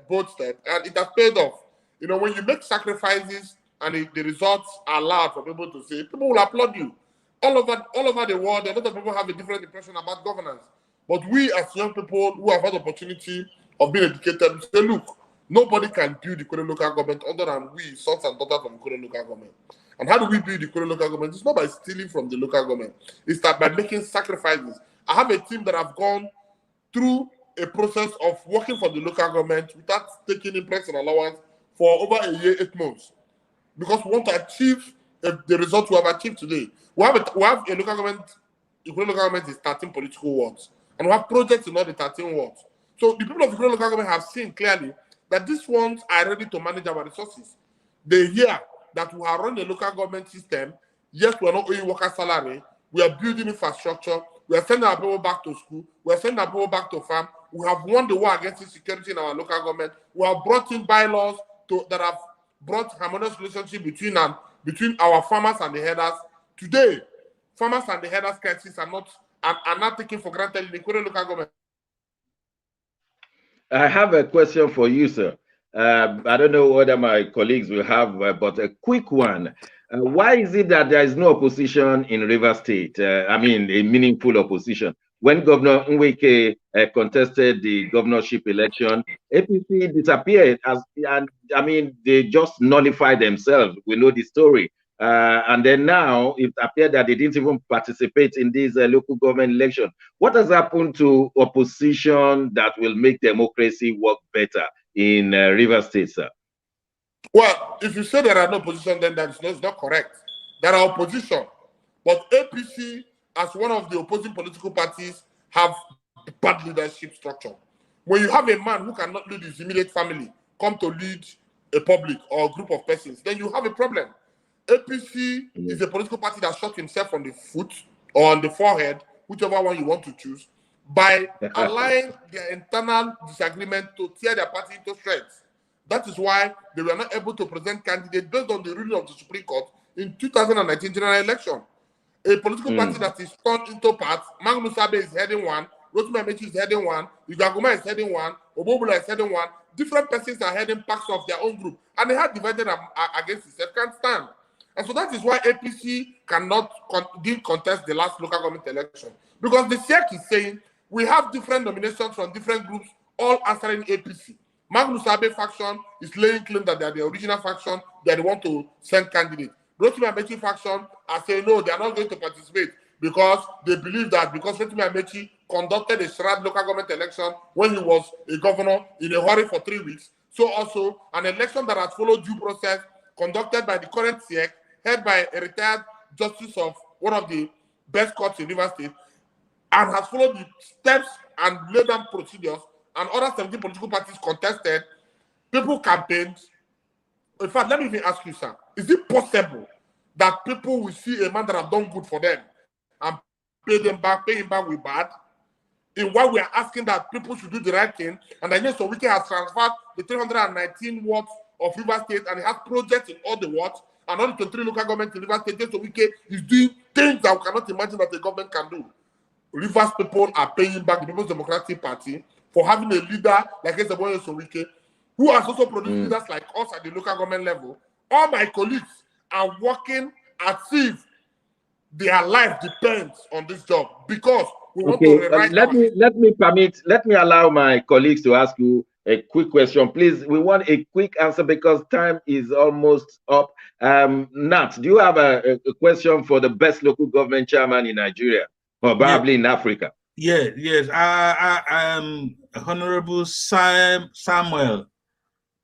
bold step, and it has paid off. You know, when you make sacrifices and the results are loud for people to say, people will applaud you. All over the world, a lot of people have a different impression about governance. But we, as young people who have had the opportunity of being educated, we say, look, nobody can build the Ikwerre local government other than we, sons and daughters of the Ikwerre local government. And how do we build the Ikwerre local government? It's not by stealing from the local government. It's that by making sacrifices. I have a team that have gone through a process of working for the local government without taking in person allowance for over a year, 8 months. Because we want to achieve the results we have achieved today. We have a local government, Ikwerre local government is 13 political wards. And we have projects in all the 13 wards. So the people of Ikwerre local government have seen clearly that these ones are ready to manage our resources. They hear that we are running a local government system. Yes, we are not owing worker salary. We are building infrastructure. We are sending our people back to school. We are sending our people back to farm. We have won the war against insecurity in our local government. We have brought in bylaws that have brought harmonious relationship between our farmers and the herders. Today, farmers and the herders' crises are not taken for granted in the Ikwerre local government. I have a question for you, sir. I don't know whether my colleagues will have, but a quick one. Why is it that there is no opposition in Rivers State? I mean, a meaningful opposition. When Governor Nweke contested the governorship election, APC disappeared. They just nullified themselves. We know the story. And then now it appeared that they didn't even participate in this local government election. What has happened to opposition that will make democracy work better in Rivers State, sir? Well, if you say there are no opposition, then that is not correct. There are opposition, but APC, as one of the opposing political parties, have bad leadership structure. When you have a man who cannot lead his immediate family come to lead a public or a group of persons, then you have a problem. APC is a political party that shot himself on the foot or on the forehead, whichever one you want to choose, by allowing their internal disagreement to tear their party into shreds. That is why they were not able to present candidates based on the ruling of the Supreme Court in 2019 general election. A political party that is torn into parts. Magnus Abe is heading one, Rotimi Amechi is heading one, Igaguma is heading one, Obobula is heading one. Different persons are heading parts of their own group, and they have divided against itself, can't stand. And so that is why APC didn't contest the last local government election. Because the SEC is saying we have different nominations from different groups, all answering APC. Magnus Abe faction is laying claim that they are the original faction, they want to send candidates. Rotimi Amechi faction are saying no, they are not going to participate because they believe that because Rotimi Amechi conducted a charade local government election when he was a governor in a hurry for 3 weeks, so also an election that has followed due process conducted by the current SEC, head by a retired justice of one of the best courts in Rivers State, and has followed the steps and laid down procedures, and other 17 political parties contested, people campaigned. In fact, let me even ask you, sir, is it possible that people will see a man that have done good for them and pay him back with bad? In why we are asking that people should do the right thing, and then so we can have transferred the 319 wards of Rivers State, and it has projects in all the wards, and all the 23 local governments in Rivers State, so we is doing things that we cannot imagine that the government can do. Rivers people are paying back the People's Democratic Party for having a leader like Ezeboye Sowike, who has also produced leaders like us at the local government level. All my colleagues are working as if their life depends on this job, because We want to rewrite let me allow my colleagues to ask you a quick question, please. We want a quick answer because time is almost up. Nat, do you have a question for the best local government chairman in Nigeria, or probably in Africa? Yes. I am Honorable Samuel.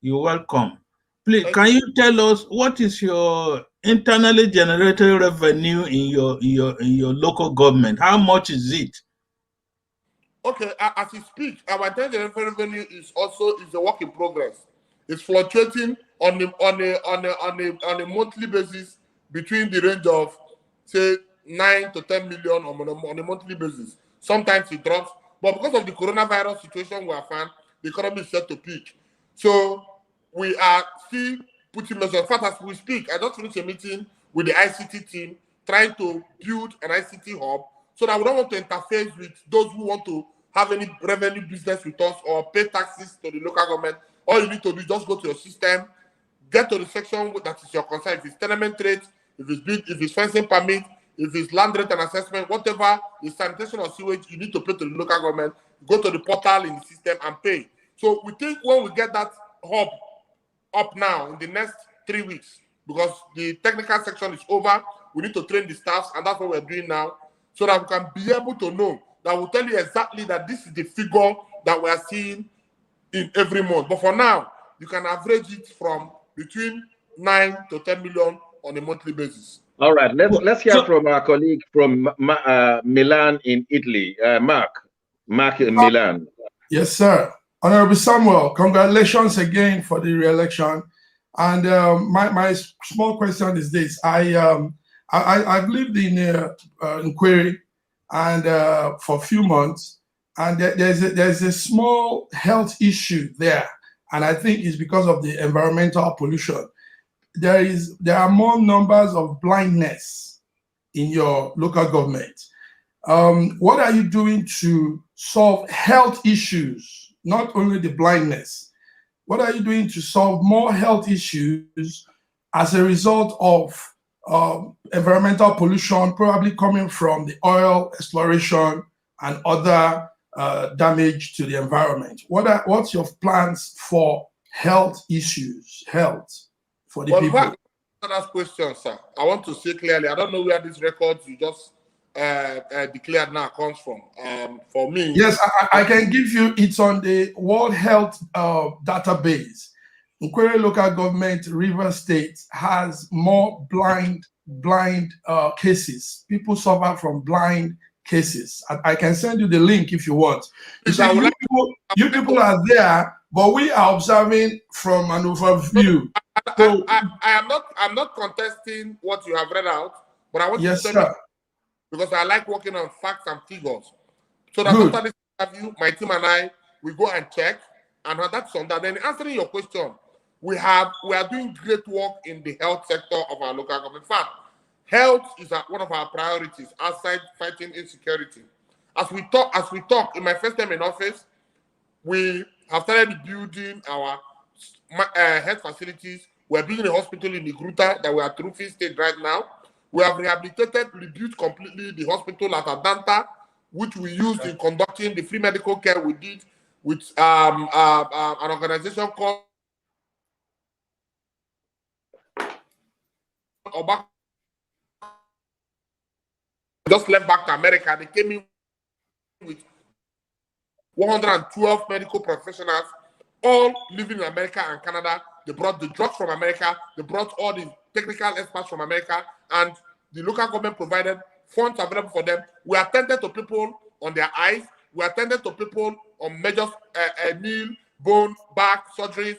You're welcome. Please, can you tell us what is your internally generated revenue in your local government? How much is it? Okay, as you speak, our internal revenue is a work in progress. It's fluctuating on a monthly basis between the range of say 9 to 10 million on a monthly basis. Sometimes it drops, but because of the coronavirus situation we have found, the economy is set to peak. So we are still putting measures. In fact, as we speak, I just finished a meeting with the ICT team trying to build an ICT hub so that we don't want to interface with those who want to have any revenue business with us or pay taxes to the local government. All you need to do is just go to your system, get to the section that is your concern. If it's tenement rate, if it's fencing permit, if it's land rate and assessment, whatever is sanitation or sewage, you need to pay to the local government. Go to the portal in the system and pay. So we think when we get that hub up now in the next 3 weeks, because the technical section is over, we need to train the staffs, and that's what we're doing now, so that we can be able to know that will tell you exactly that this is the figure that we are seeing in every month. But for now, you can average it from between 9 to 10 million on a monthly basis. All right, let's hear from our colleague from Milan in Italy, Mark in Milan. Yes, sir. Honorable Samuel, congratulations again for the re-election. And my small question is this: I've lived in Nkweri and for a few months, and there's a small health issue there, and I think it's because of the environmental pollution. There are more numbers of blindness in your local government. What are you doing to solve health issues, not only the blindness? What are you doing to solve more health issues as a result of environmental pollution, probably coming from the oil exploration and other damage to the environment? What's your plans for health issues, for the people? That question, sir. I want to say clearly, I don't know where these records you just declared now comes from. For me, yes, I can give you. It's on the World Health database. Nkweri local government, Rivers State, has more blind cases. People suffer from blind cases. I can send you the link if you want. You people are there, but we are observing from an overview. So, I'm not contesting what you have read out, but I want yes, to tell sir. you, because I like working on facts and figures. So that after this interview, my team and I, we go and check, and that's on that. Then answering your question, we are doing great work in the health sector of our local government. In fact, health is one of our priorities outside fighting insecurity. As we talk, in my first time in office, we have started building our health facilities. We're building a hospital in Igruta that we are through Free State right now. We have rebuilt completely the hospital at Adanta, which we used in conducting the free medical care we did with an organization called Obaka. Just left back to America. They came in with 112 medical professionals, all living in America and Canada. They brought the drugs from America. They brought all the technical experts from America, and the local government provided funds available for them. We attended to people on their eyes. We attended to people on major knee, bone, back surgeries,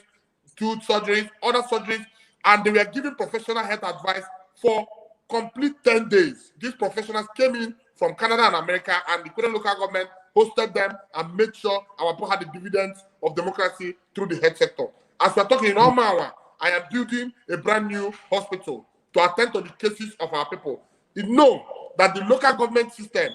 tooth surgeries, other surgeries, and they were giving professional health advice for complete 10 days. These professionals came in from Canada and America, and the Nkweri local government hosted them and made sure our people had the dividends of democracy through the health sector. As we're talking in Omawa, I am building a brand new hospital to attend to the cases of our people. You know that the local government system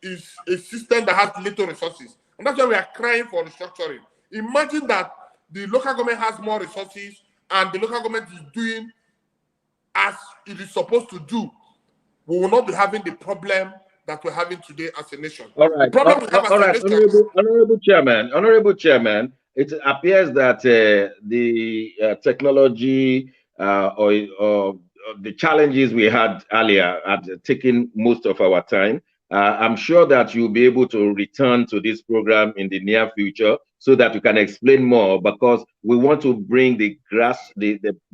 is a system that has little resources, and that's why we are crying for restructuring. Imagine that the local government has more resources and the local government is doing as it is supposed to do. We will not be having the problem that we're having today as a nation. All right. The problem we have All as right, a nation. Honorable Chairman, it appears that the technology or the challenges we had earlier had taken most of our time. I'm sure that you'll be able to return to this program in the near future so that you can explain more, because we want to bring the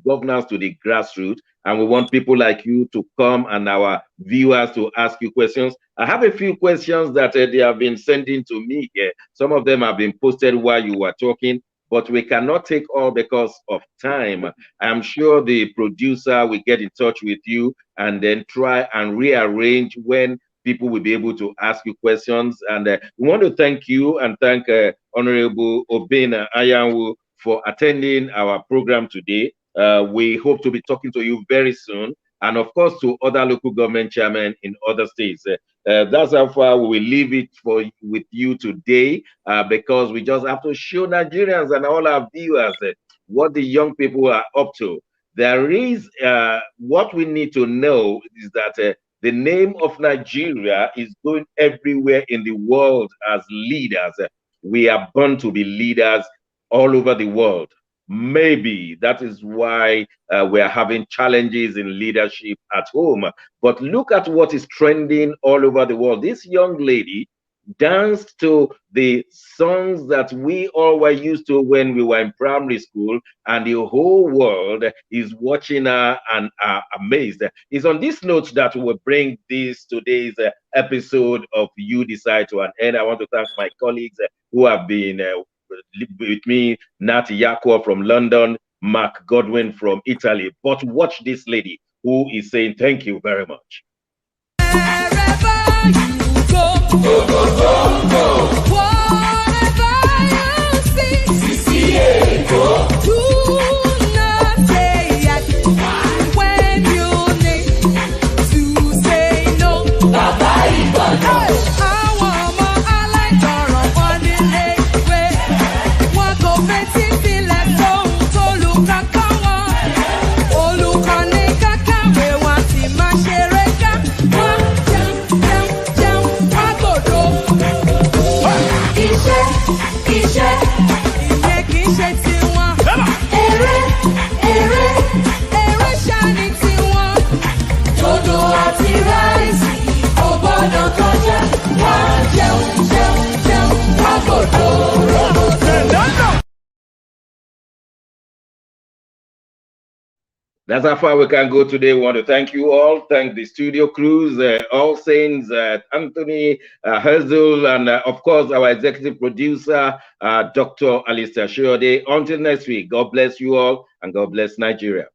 governance to the grassroots, and we want people like you to come and our viewers to ask you questions. I have a few questions that they have been sending to me here. Some of them have been posted while you were talking, but we cannot take all because of time. I'm sure the producer will get in touch with you and then try and rearrange when people will be able to ask you questions. And we want to thank you and thank Honorable Obinna Anyanwu for attending our program today. We hope to be talking to you very soon, and of course to other local government chairmen in other states. That's how far we will leave it with you today, because we just have to show Nigerians and all our viewers what the young people are up to. There is what we need to know is that the name of Nigeria is going everywhere in the world as leaders. We are born to be leaders all over the world. Maybe that is why we are having challenges in leadership at home. But look at what is trending all over the world. This young lady danced to the songs that we all were used to when we were in primary school, and the whole world is watching her and are amazed. It's on this note that we will bring today's episode of You Decide to an end. I want to thank my colleagues who have been with me, Nati Yakwa from London, Mark Godwin from Italy. But watch this lady who is saying thank you very much. Go, go, go, go. Whatever you see, CCA, go. Do not say yes when you need to say no. Bye-bye, àwọn ọmọ aláìgbọràn wọn nílé ìwé, wọn kò fetí sílẹ̀ sóhun tólùkọ́ wọn. Olùkọ́ ní ká kàwé wọn sì máa ṣeré ká. Wọ́n jẹun wá gbòdo. Iṣẹ́ ìyẹn kì í ṣe tiwọn. Eré ṣáni tiwọn. Dodo àti ráìsì kò gbọ́dọ̀ kọjá. Wọ́n jẹun wá gbòdo. That's how far we can go today. We want to thank you all. Thank the studio crews, All Saints, Anthony Herzl, and of course, our executive producer, Dr. Alistair Shiode. Until next week, God bless you all, and God bless Nigeria.